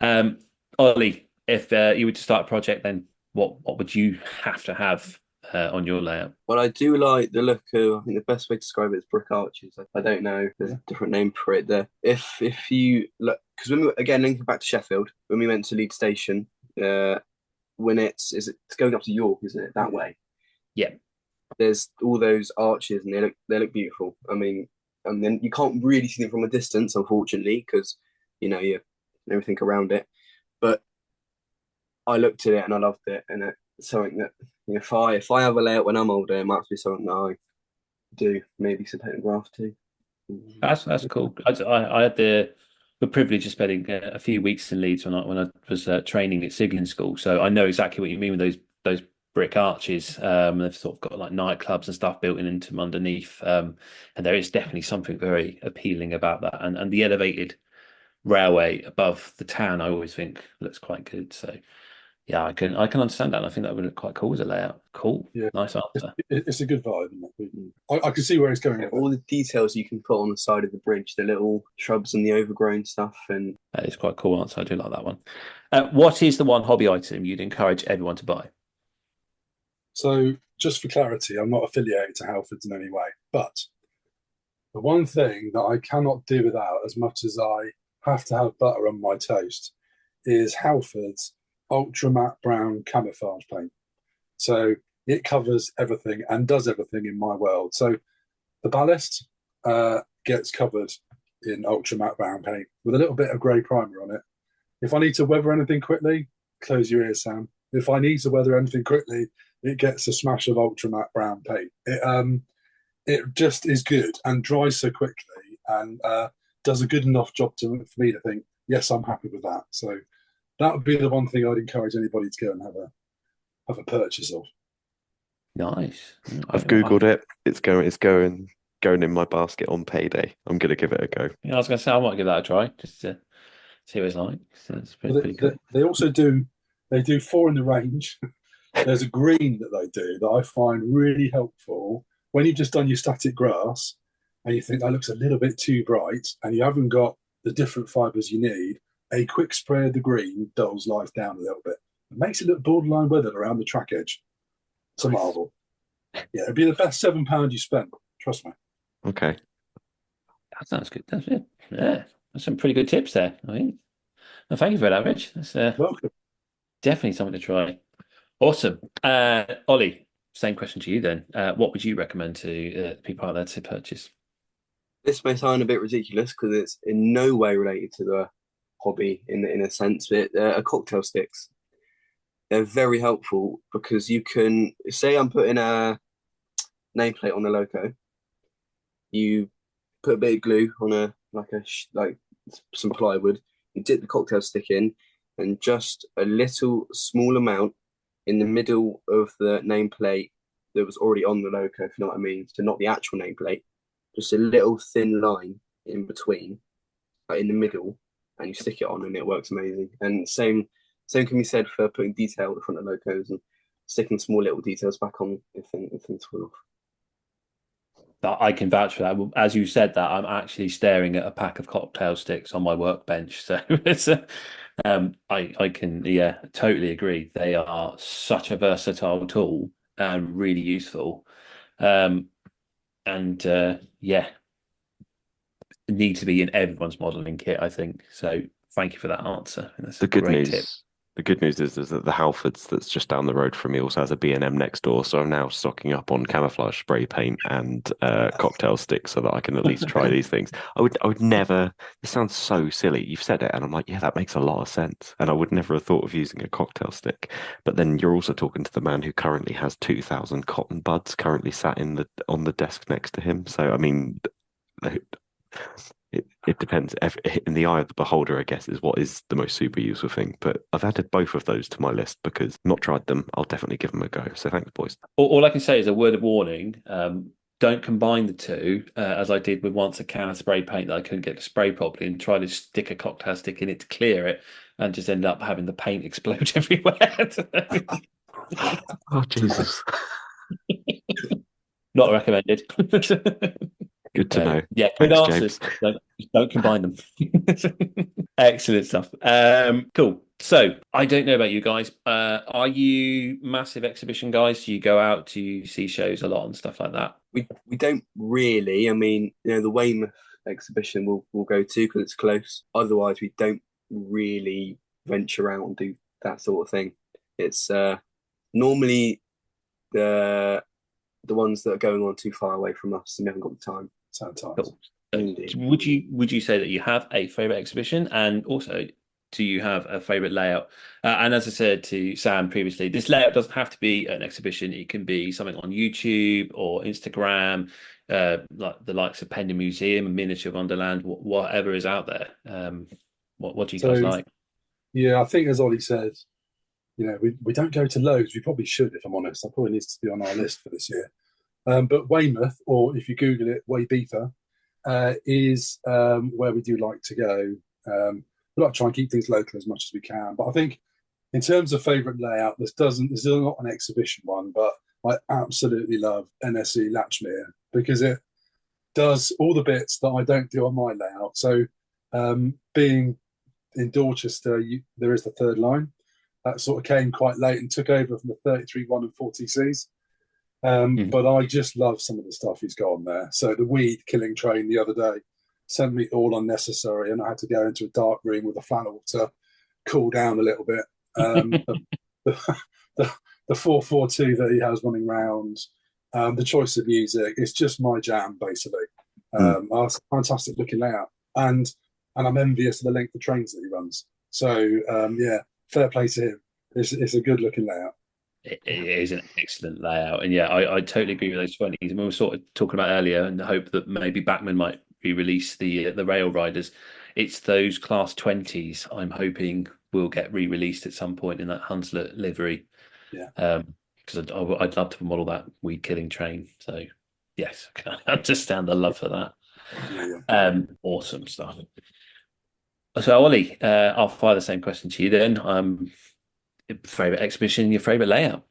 Ollie, if you were to start a project, then what would you have to have on your layout? Well, I do like the look of, I think the best way to describe it is brick arches. I don't know, there's a different name for it there. If you look, because again, linking back to Sheffield, when we went to Leeds Station, when it's going up to York, isn't it, that way? Yeah. There's all those arches and they look beautiful. I mean, and then you can't really see them from a distance, unfortunately, because, you everything around it. But I looked at it and I loved it, and it's something that, if I have a layout when I'm older, it might be something that I do, maybe some photograph too. That's cool. I had the privilege of spending a few weeks in Leeds when I was training at Sigling School, so I know exactly what you mean with those brick arches. They've sort of got like nightclubs and stuff built into them underneath, and there is definitely something very appealing about that. And the elevated railway above the town, I always think looks quite good. So yeah, I can understand that. And I think that would look quite cool as a layout. Cool, Yeah. nice answer. It's a good vibe, isn't it? I can see where it's going. All the details you can put on the side of the bridge, the little shrubs and the overgrown stuff, and that is quite a cool answer. I do like that one. What is the one hobby item you'd encourage everyone to buy? So, just for clarity, I'm not affiliated to Halfords in any way, but the one thing that I cannot do without, as much as I have to have butter on my toast, is Halfords Ultra Matte Brown Camouflage paint. So it covers everything and does everything in my world. So the ballast gets covered in Ultra Matte Brown paint with a little bit of grey primer on it. If I need to weather anything quickly, close your ears, Sam. If I need to weather anything quickly, it gets a smash of Ultra Matte Brown paint. It just is good and dries so quickly, and does a good enough job for me to think, yes, I'm happy with that. So that would be the one thing I'd encourage anybody to go and have a purchase of. Nice. I've googled it. It's going in my basket on payday. I'm gonna give it a go. Yeah, I was going to say I might give that a try just to see what it's like. So it's pretty cool. They also do 4 in the range. There's a green that they do that I find really helpful when you've just done your static grass and you think that looks a little bit too bright and you haven't got the different fibres you need. A quick spray of the green dulls life down a little bit. It makes it look borderline weathered around the track edge. It's a marvel. Yeah, it'd be the best £7 you spent. Trust me. Okay. That sounds good. That's it. Yeah, that's some pretty good tips there. I mean, well, thank you for that, Rich. That's Welcome. definitely something to try. Awesome. Ollie, same question to you then. What would you recommend to people out there to purchase? this may sound a bit ridiculous because it's in no way related to the hobby in a sense, but cocktail sticks. They're very helpful because you can say I'm putting a nameplate on the loco. You put a bit of glue on like some plywood. You dip the cocktail stick in, and just a little small amount in the middle of the nameplate that was already on the loco, if you know what I mean. So not the actual nameplate, just a little thin line in between, in the middle, and you stick it on, and it works amazing. And same can be said for putting detail at the front of locos and sticking small little details back on if things fall off. I can vouch for that. As you said that, I'm actually staring at a pack of cocktail sticks on my workbench. So it's I can totally agree. They are such a versatile tool and really useful. Need to be in everyone's modelling kit, I think. So thank you for that answer. That's The a good great news tip. The good news is that the Halfords that's just down the road from me also has a B&M next door, so I'm now stocking up on camouflage spray paint and cocktail sticks so that I can at least try these things. I would never. This sounds so silly. You've said it, and I'm like, yeah, that makes a lot of sense. And I would never have thought of using a cocktail stick. But then you're also talking to the man who currently has 2,000 cotton buds currently sat on the desk next to him. So I mean, it depends. In the eye of the beholder, I guess, is what is the most super useful thing. But I've added both of those to my list because I've not tried them. I'll definitely give them a go. So thanks, boys. All I can say is a word of warning. Don't combine the two, as I did with once a can of spray paint that I couldn't get to spray properly and try to stick a cocktail stick in it to clear it and just end up having the paint explode everywhere. Oh, Jesus. Not recommended. Good to know. Yeah, good Thanks, answers. Don't combine them. Excellent stuff. Cool. So I don't know about you guys. Are you massive exhibition guys? Do you go out to see shows a lot and stuff like that? We don't really. I mean, the Weymouth exhibition we'll go to because it's close. Otherwise, we don't really venture out and do that sort of thing. It's normally the ones that are going on too far away from us and we haven't got the time. Sometimes. Cool. Would you say that you have a favorite exhibition, and also do you have a favorite layout? And as I said to Sam previously, this layout doesn't have to be an exhibition. It can be something on YouTube or Instagram, like the likes of Pending Museum and Miniature Wonderland, whatever is out there. What do you guys like? Yeah, I think as Ollie said, we don't go to loads. We probably should, if I'm honest. That probably needs to be on our list for this year. But Weymouth, or if you Google it, Waybeatha, is where we do like to go. We like to try and keep things local as much as we can. But I think in terms of favourite layout, this is not an exhibition one, but I absolutely love NSE Latchmere because it does all the bits that I don't do on my layout. So being in Dorchester, there is the third line. That sort of came quite late and took over from the 33-1 and 4TCs. But I just love some of the stuff he's got on there. So the weed killing train the other day sent me all unnecessary, and I had to go into a dark room with a flannel to cool down a little bit. The 442 that he has running around, the choice of music, it's just my jam, basically. It's a fantastic looking layout. And I'm envious of the length of trains that he runs. So, fair play to him. It's a good looking layout. It is an excellent layout, and yeah, I totally agree with those 20s. And we were sort of talking about earlier, and the hope that maybe Bachmann might re-release the rail riders. It's those class 20s. I'm hoping will get re-released at some point in that Hunslet livery. Yeah. Because I'd love to model that weed killing train. So yes, I can understand the love for that. Yeah. Awesome stuff. So Ollie, I'll fire the same question to you then. Favorite exhibition, your favorite layout?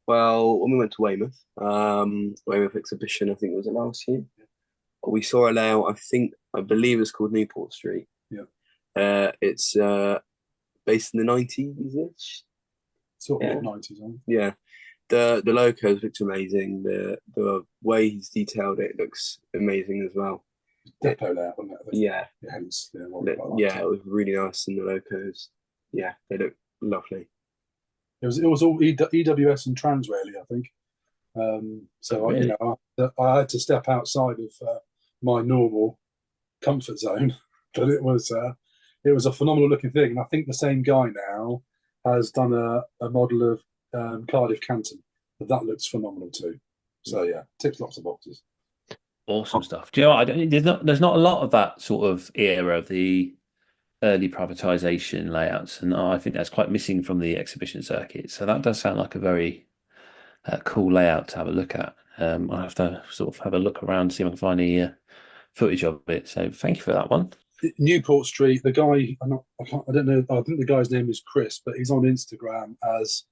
Well, when we went to Weymouth, Weymouth exhibition, I think it was last year. We saw a layout. I believe it's called Newport Street. Yeah. It's based in the 90s-ish. Sort of 90s, on. Yeah. The locos looks amazing. The way he's detailed it looks amazing as well. Depot layout, wasn't it? Yeah. Hence, it was really nice, and the locos, yeah, they look lovely. It was all EWS and Transrail, I think. So really? I had to step outside of my normal comfort zone, but it was a phenomenal looking thing. And I think the same guy now has done a model of Cardiff Canton, but that looks phenomenal too. So yeah, ticks lots of boxes. Awesome stuff. Do you know what? There's not a lot of that sort of era of the early privatisation layouts, and I think that's quite missing from the exhibition circuit. So that does sound like a very cool layout to have a look at. I'll have to sort of have a look around, see if I can find any footage of it. So thank you for that one. Newport Street, the guy, I don't know, I think the guy's name is Chris, but he's on Instagram as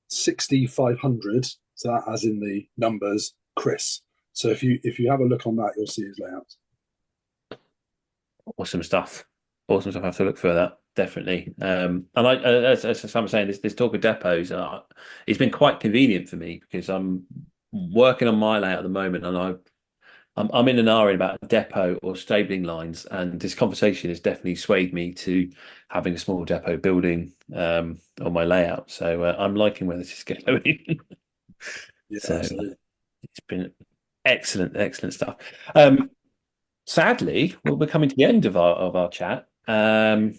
6500, so that as in the numbers, Chris. So if you have a look on that, you'll see his layout. Awesome stuff. I have to look for that, definitely. And as Sam was saying, this talk of depots, it's been quite convenient for me because I'm working on my layout at the moment, and I I'm in an R about depot or stabling lines, and this conversation has definitely swayed me to having a small depot building on my layout. So I'm liking where this is going. Yeah, So absolutely. it's been excellent, excellent stuff. Sadly, we're coming to the end of our chat, and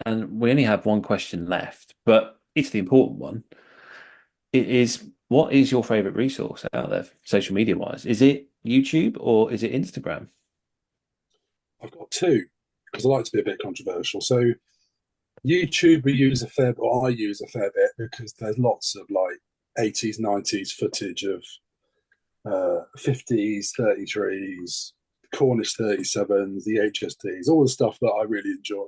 we only have one question left, but it's the important one. It is, what is your favorite resource out there, social media wise? Is it YouTube or is it Instagram? I've got two because I like to be a bit controversial. So YouTube we use a fair, or I use a fair bit because there's lots of like 80s, 90s footage of 50s, 33s, Cornish 37s, the HSTs, all the stuff that I really enjoy.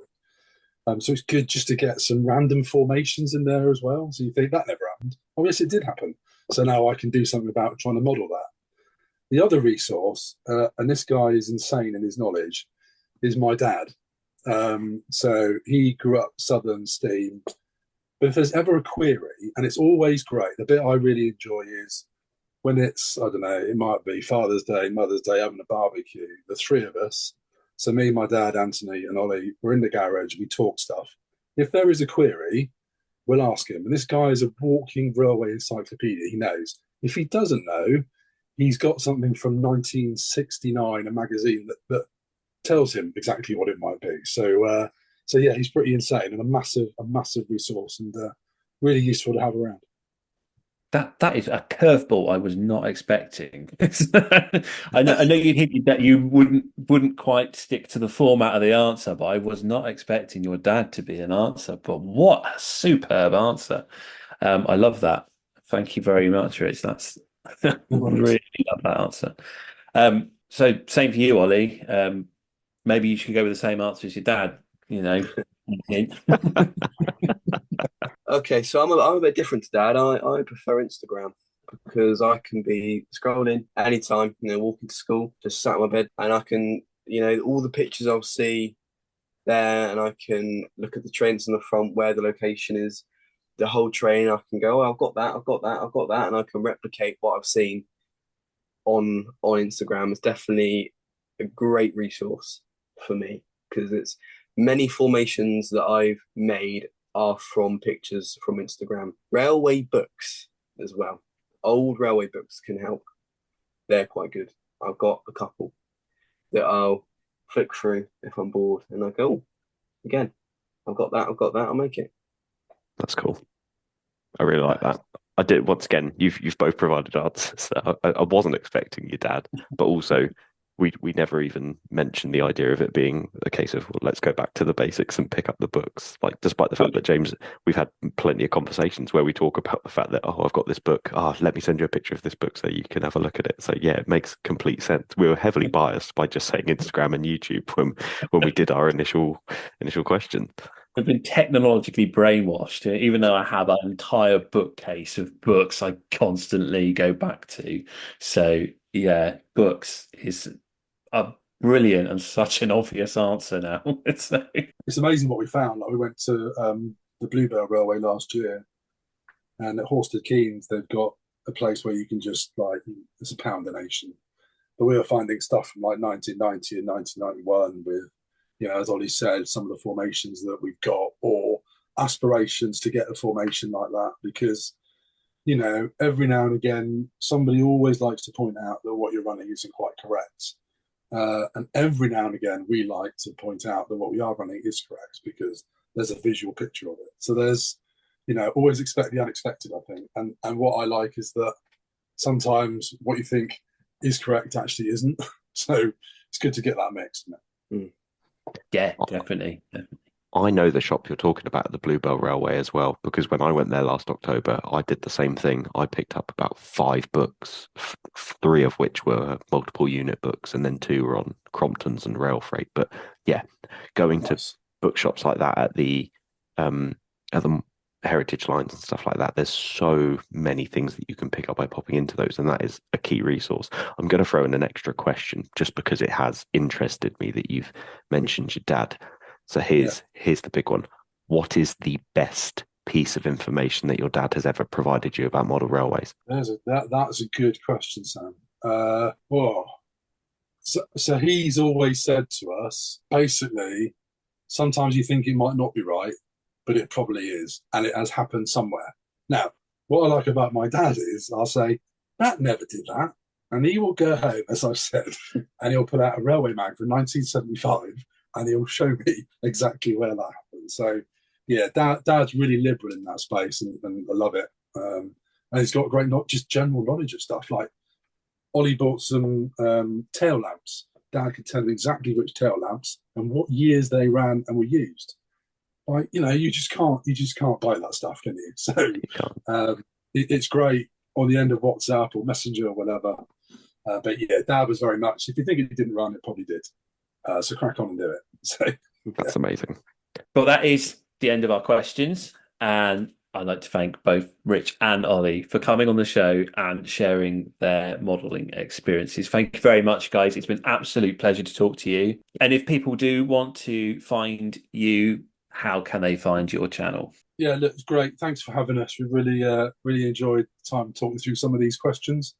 So it's good just to get some random formations in there as well. So you think that never happened. Oh, yes, it did happen. So now I can do something about trying to model that. The other resource, and this guy is insane in his knowledge, is my dad. So he grew up Southern Steam. But if there's ever a query, and it's always great, the bit I really enjoy is when it's, I don't know, it might be Father's Day, Mother's Day, having a barbecue, the three of us. So me, my dad, Anthony, and Ollie, we're in the garage, we talk stuff. If there is a query, we'll ask him. And this guy is a walking railway encyclopedia. He knows. If he doesn't know, he's got something from 1969, a magazine that tells him exactly what it might be. So yeah, he's pretty insane and a massive resource and really useful to have around. That is a curveball I was not expecting. I know you'd hint that you wouldn't quite stick to the format of the answer, but I was not expecting your dad to be an answer. But what a superb answer! I love that. Thank you very much, Rich. That's really love that answer. So same for you, Ollie. Maybe you should go with the same answer as your dad. You know. Okay, so I'm a bit different to Dad. I prefer Instagram because I can be scrolling anytime, walking to school, just sat on my bed, and I can, all the pictures I'll see there, and I can look at the trains on the front where the location is, the whole train. I can go, oh, I've got that, I've got that, I've got that, and I can replicate what I've seen on Instagram. It's definitely a great resource for me because it's many formations that I've made are from pictures from Instagram. Railway books as well. Old railway books can help. They're quite good. I've got a couple that I'll flick through if I'm bored and I go, oh, again, I've got that, I'll make it. That's cool. I really like that. I did, once again, you've both provided answers. I wasn't expecting your dad, but also we never even mentioned the idea of it being a case of, well, let's go back to the basics and pick up the books. Like, despite the fact that James, we've had plenty of conversations where we talk about the fact that, oh, I've got this book. Oh, let me send you a picture of this book so you can have a look at it. So yeah, it makes complete sense. We were heavily biased by just saying Instagram and YouTube when we did our initial question. I've been technologically brainwashed, even though I have an entire bookcase of books I constantly go back to. So yeah, books is a brilliant and such an obvious answer now. It's amazing what we found. Like, we went to the Bluebell Railway last year, and at Horsted Keynes they've got a place where you can just, like, it's a pound donation. But we were finding stuff from like 1990 and 1991 with, as Ollie said, some of the formations that we've got, or aspirations to get a formation like that, because every now and again somebody always likes to point out that what you're running isn't quite correct. And every now and again, we like to point out that what we are running is correct because there's a visual picture of it. So there's, always expect the unexpected, I think. And what I like is that sometimes what you think is correct actually isn't. So it's good to get that mix. Yeah, definitely. I know the shop you're talking about, the Bluebell Railway, as well, because when I went there last October, I did the same thing. I picked up about 5 books, 3 of which were multiple unit books, and then 2 were on Cromptons and rail freight. But yeah, going to bookshops like that at the heritage lines and stuff like that, there's so many things that you can pick up by popping into those, and that is a key resource. I'm going to throw in an extra question just because it has interested me that you've mentioned your dad. So here's the big one. What is the best piece of information that your dad has ever provided you about model railways? That's a good question, Sam. So he's always said to us, basically, sometimes you think it might not be right, but it probably is, and it has happened somewhere. Now, what I like about my dad is I'll say, that never did that. And he will go home, as I've said, and he'll pull out a railway mag from 1975 and he'll show me exactly where that happened. So, yeah, Dad's really liberal in that space, and I love it. And he's got great, not just general knowledge of stuff. Like Ollie bought some tail lamps. Dad could tell him exactly which tail lamps and what years they ran and were used. Like, you just can't buy that stuff, can you? So it's great on the end of WhatsApp or Messenger or whatever. But yeah, Dad was very much, if you think it didn't run, it probably did. So crack on and do it. So That's amazing. Well, that is the end of our questions. And I'd like to thank both Rich and Ollie for coming on the show and sharing their modelling experiences. Thank you very much, guys. It's been an absolute pleasure to talk to you. And if people do want to find you, how can they find your channel? Yeah, look, it's great. Thanks for having us. We really enjoyed the time talking through some of these questions.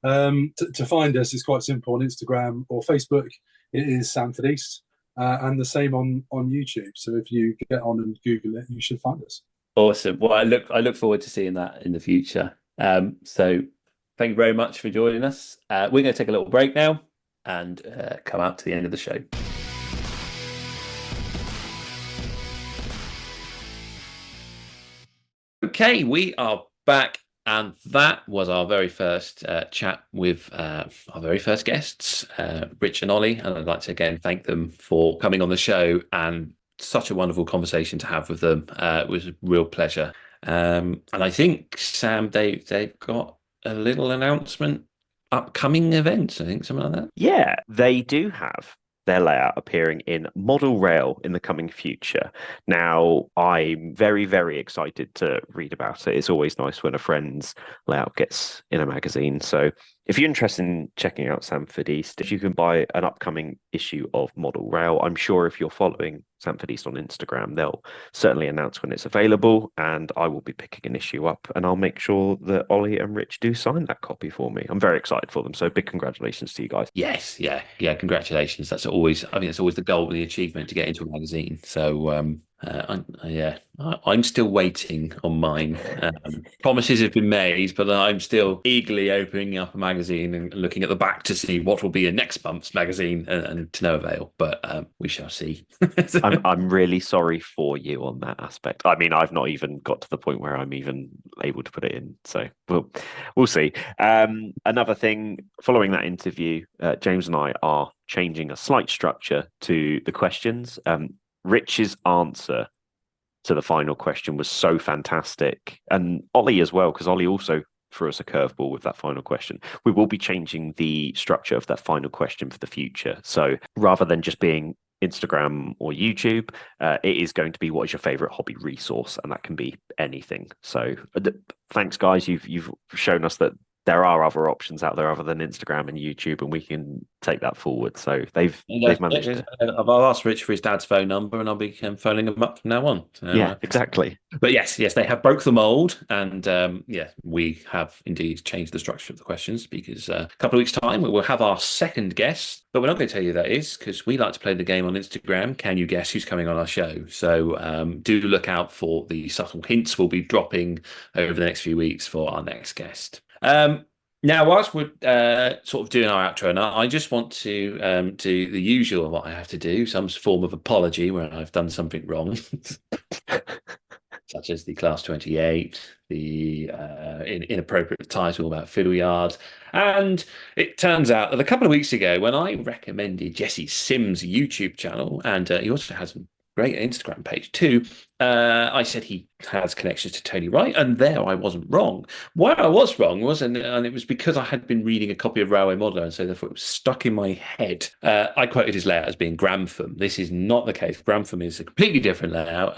To find us is quite simple on Instagram or Facebook. It is Sandford East, and the same on YouTube. So if you get on and Google it, you should find us. Awesome. Well, I look forward to seeing that in the future. So thank you very much for joining us. We're going to take a little break now and come out to the end of the show. Okay, we are back, and that was our very first chat with our very first guests, Rich and Ollie. And I'd like to again thank them for coming on the show, and such a wonderful conversation to have with them. It was a real pleasure. And I think, Sam, they've got a little announcement, upcoming events, I think, something like that. Yeah, they do have their layout appearing in Model Rail in the coming future. Now, I'm very, very excited to read about it. It's always nice when a friend's layout gets in a magazine. So if you're interested in checking out Sandford East, if you can buy an upcoming issue of Model Rail, I'm sure if you're following Sandford East on Instagram, they'll certainly announce when it's available, and I will be picking an issue up, and I'll make sure that Ollie and Rich do sign that copy for me. I'm very excited for them, so big congratulations to you guys. Yes, yeah, congratulations. I think that's always the goal and the achievement, to get into a magazine. So I'm still waiting on mine. Promises have been made, but I'm still eagerly opening up a magazine and looking at the back to see what will be in next month's magazine, and to no avail. But we shall see. I'm really sorry for you on that aspect. I mean, I've not even got to the point where I'm even able to put it in, so we'll see. Another thing, following that interview, James and I are changing a slight structure to the questions. Rich's answer to the final question was so fantastic, and Ollie as well, because Ollie also threw us a curveball with that final question. We will be changing the structure of that final question for the future. So rather than just being Instagram or YouTube, it is going to be, what is your favorite hobby resource, and that can be anything. So thanks, guys. You've shown us that there are other options out there other than Instagram and YouTube, and we can take that forward. So they've managed to. I've asked Rich for his dad's phone number, and I'll be phoning him up from now on. So, yeah, exactly. But yes, they have broke the mold, and we have indeed changed the structure of the questions, because a couple of weeks' time we will have our second guest. But we're not going to tell you who that is, because we like to play the game on Instagram. Can you guess who's coming on our show? So do look out for the subtle hints we'll be dropping over the next few weeks for our next guest. Now, whilst we're sort of doing our outro, now, I just want to do the usual, what I have to do, some form of apology where I've done something wrong, such as the Class 28, the inappropriate title about fiddle yards. And it turns out that a couple of weeks ago, when I recommended Jesse Sims' YouTube channel, and he also has a great Instagram page too, I said he has connections to Tony Wright, and there I wasn't wrong. Why I was wrong was, and it was because I had been reading a copy of Railway Modeler, and so therefore it was stuck in my head. I quoted his layout as being Grantham. This is not the case. Grantham is a completely different layout.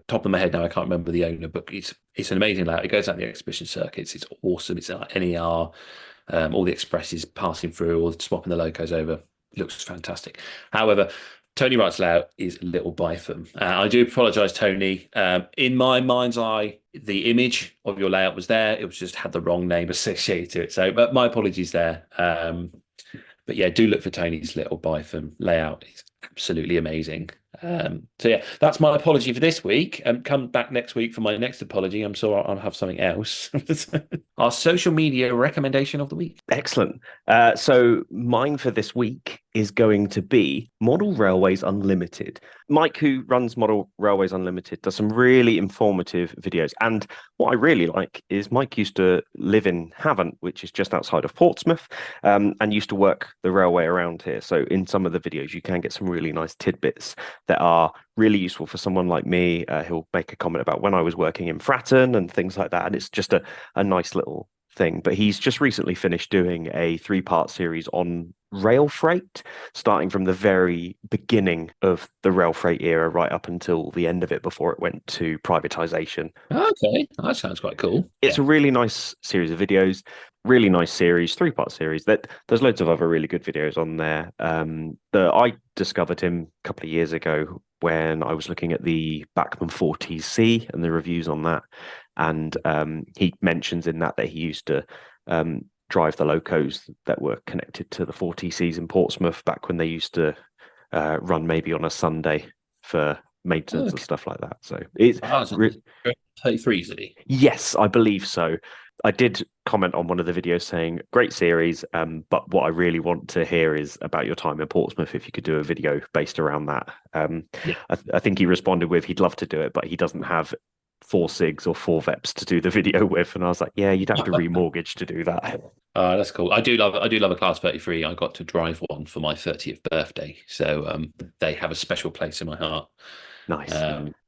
Top of my head now, I can't remember the owner, but it's an amazing layout. It goes out the exhibition circuits. It's awesome. It's like NER, all the expresses passing through, or swapping the locos over. It looks fantastic. However, Tony Wright's layout is a little Bifam. I do apologise, Tony. In my mind's eye, the image of your layout was there. It was just had the wrong name associated to it. So, but my apologies there. But yeah, do look for Tony's little Bifam layout. It's absolutely amazing. So yeah, that's my apology for this week. Come back next week for my next apology. I'm sure I'll have something else. Our social media recommendation of the week. Excellent. So mine for this week is going to be Model Railways Unlimited. Mike, who runs Model Railways Unlimited, does some really informative videos. And what I really like is Mike used to live in Havant, which is just outside of Portsmouth, and used to work the railway around here. So in some of the videos, you can get some really nice tidbits that are really useful for someone like me. He'll make a comment about when I was working in Fratton and things like that. And it's just a nice little thing. But he's just recently finished doing a 3-part series on rail freight, starting from the very beginning of the rail freight era right up until the end of it before it went to privatization. Okay, that sounds quite cool. It's a really nice series of videos, really nice series, 3-part series. That there's loads of other really good videos on there. I discovered him a couple of years ago when I was looking at the Bachmann 40C and the reviews on that. And he mentions in that he used to drive the locos that were connected to the 40Cs in Portsmouth back when they used to run maybe on a Sunday for maintenance and stuff like that. So it's 33, is it? Yes, I believe so. I did comment on one of the videos saying great series, but what I really want to hear is about your time in Portsmouth. If you could do a video based around that, I think he responded with he'd love to do it, but he doesn't have 4 SIGs or 4 VEPs to do the video with. And I was like, yeah, you'd have to remortgage to do that. That's cool. I do love a Class 33. I got to drive one for my 30th birthday, so they have a special place in my heart. Nice.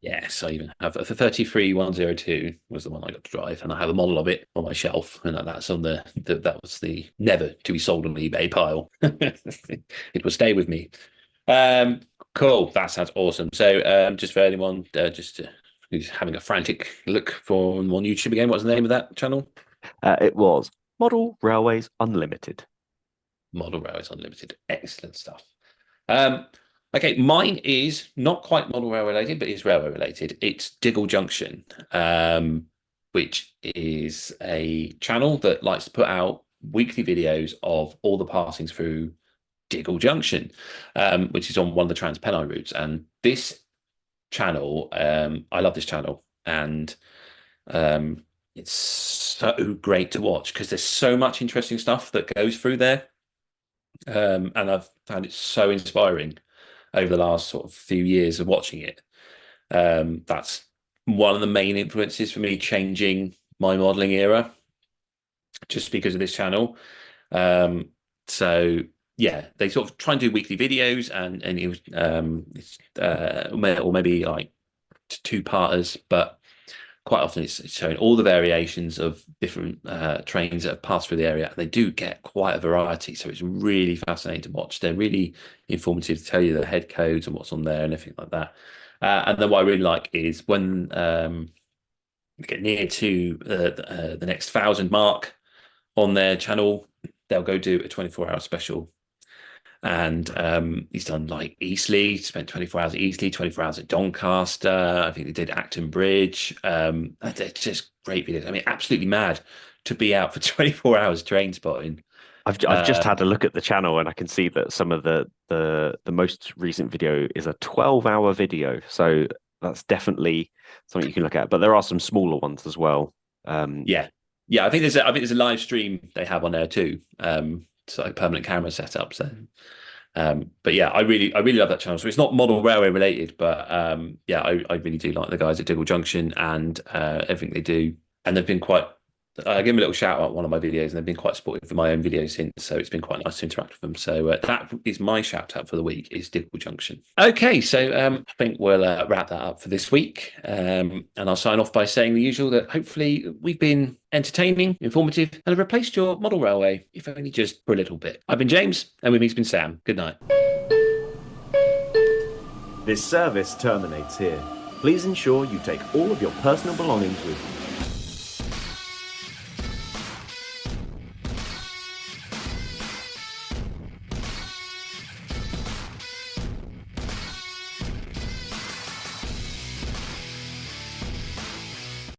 Yes, I even have a 33102 was the one I got to drive, and I have a model of it on my shelf, and that's on that was the never to be sold on eBay pile. It will stay with me. Cool. That sounds awesome. So just for anyone, who's having a frantic look for on YouTube again, what's the name of that channel? It was Model Railways Unlimited. Model Railways Unlimited. Excellent stuff. Okay, mine is not quite model railway related, but is railway related. It's Diggle Junction, which is a channel that likes to put out weekly videos of all the passings through Diggle Junction, which is on one of the Trans-Pennine routes. And this channel, I love this channel, and it's so great to watch because there's so much interesting stuff that goes through there, and I've found it so inspiring over the last sort of few years of watching it. That's one of the main influences for me changing my modeling era, just because of this channel. So yeah, they sort of try and do weekly videos, and it was or maybe like 2-parters, but quite often it's showing all the variations of different trains that have passed through the area. They do get quite a variety, so it's really fascinating to watch. They're really informative to tell you the head codes and what's on there and everything like that. And then what I really like is when we get near to the next 1,000 mark on their channel, they'll go do a 24-hour special. And he's done like Eastleigh, spent 24 hours at Eastleigh, 24 hours at Doncaster. I think they did Acton Bridge. They're just great videos. I mean, absolutely mad to be out for 24 hours train spotting. I've just had a look at the channel, and I can see that some of the most recent video is a 12-hour video. So that's definitely something you can look at. But there are some smaller ones as well. Yeah. I think there's a live stream they have on there too. So like permanent camera setup. So, but yeah, I really love that channel. So it's not model railway related, but yeah, I really do like the guys at Diggle Junction and everything they do. And they've been quite. I give them a little shout out on one of my videos, and they've been quite supportive for my own videos since. So it's been quite nice to interact with them. So that is my shout out for the week, is Diggle Junction. Okay, so I think we'll wrap that up for this week, and I'll sign off by saying the usual, that hopefully we've been entertaining, informative, and have replaced your model railway, if only just for a little bit. I've been James, and with me's been Sam. Good night. This service terminates here. Please ensure you take all of your personal belongings with you.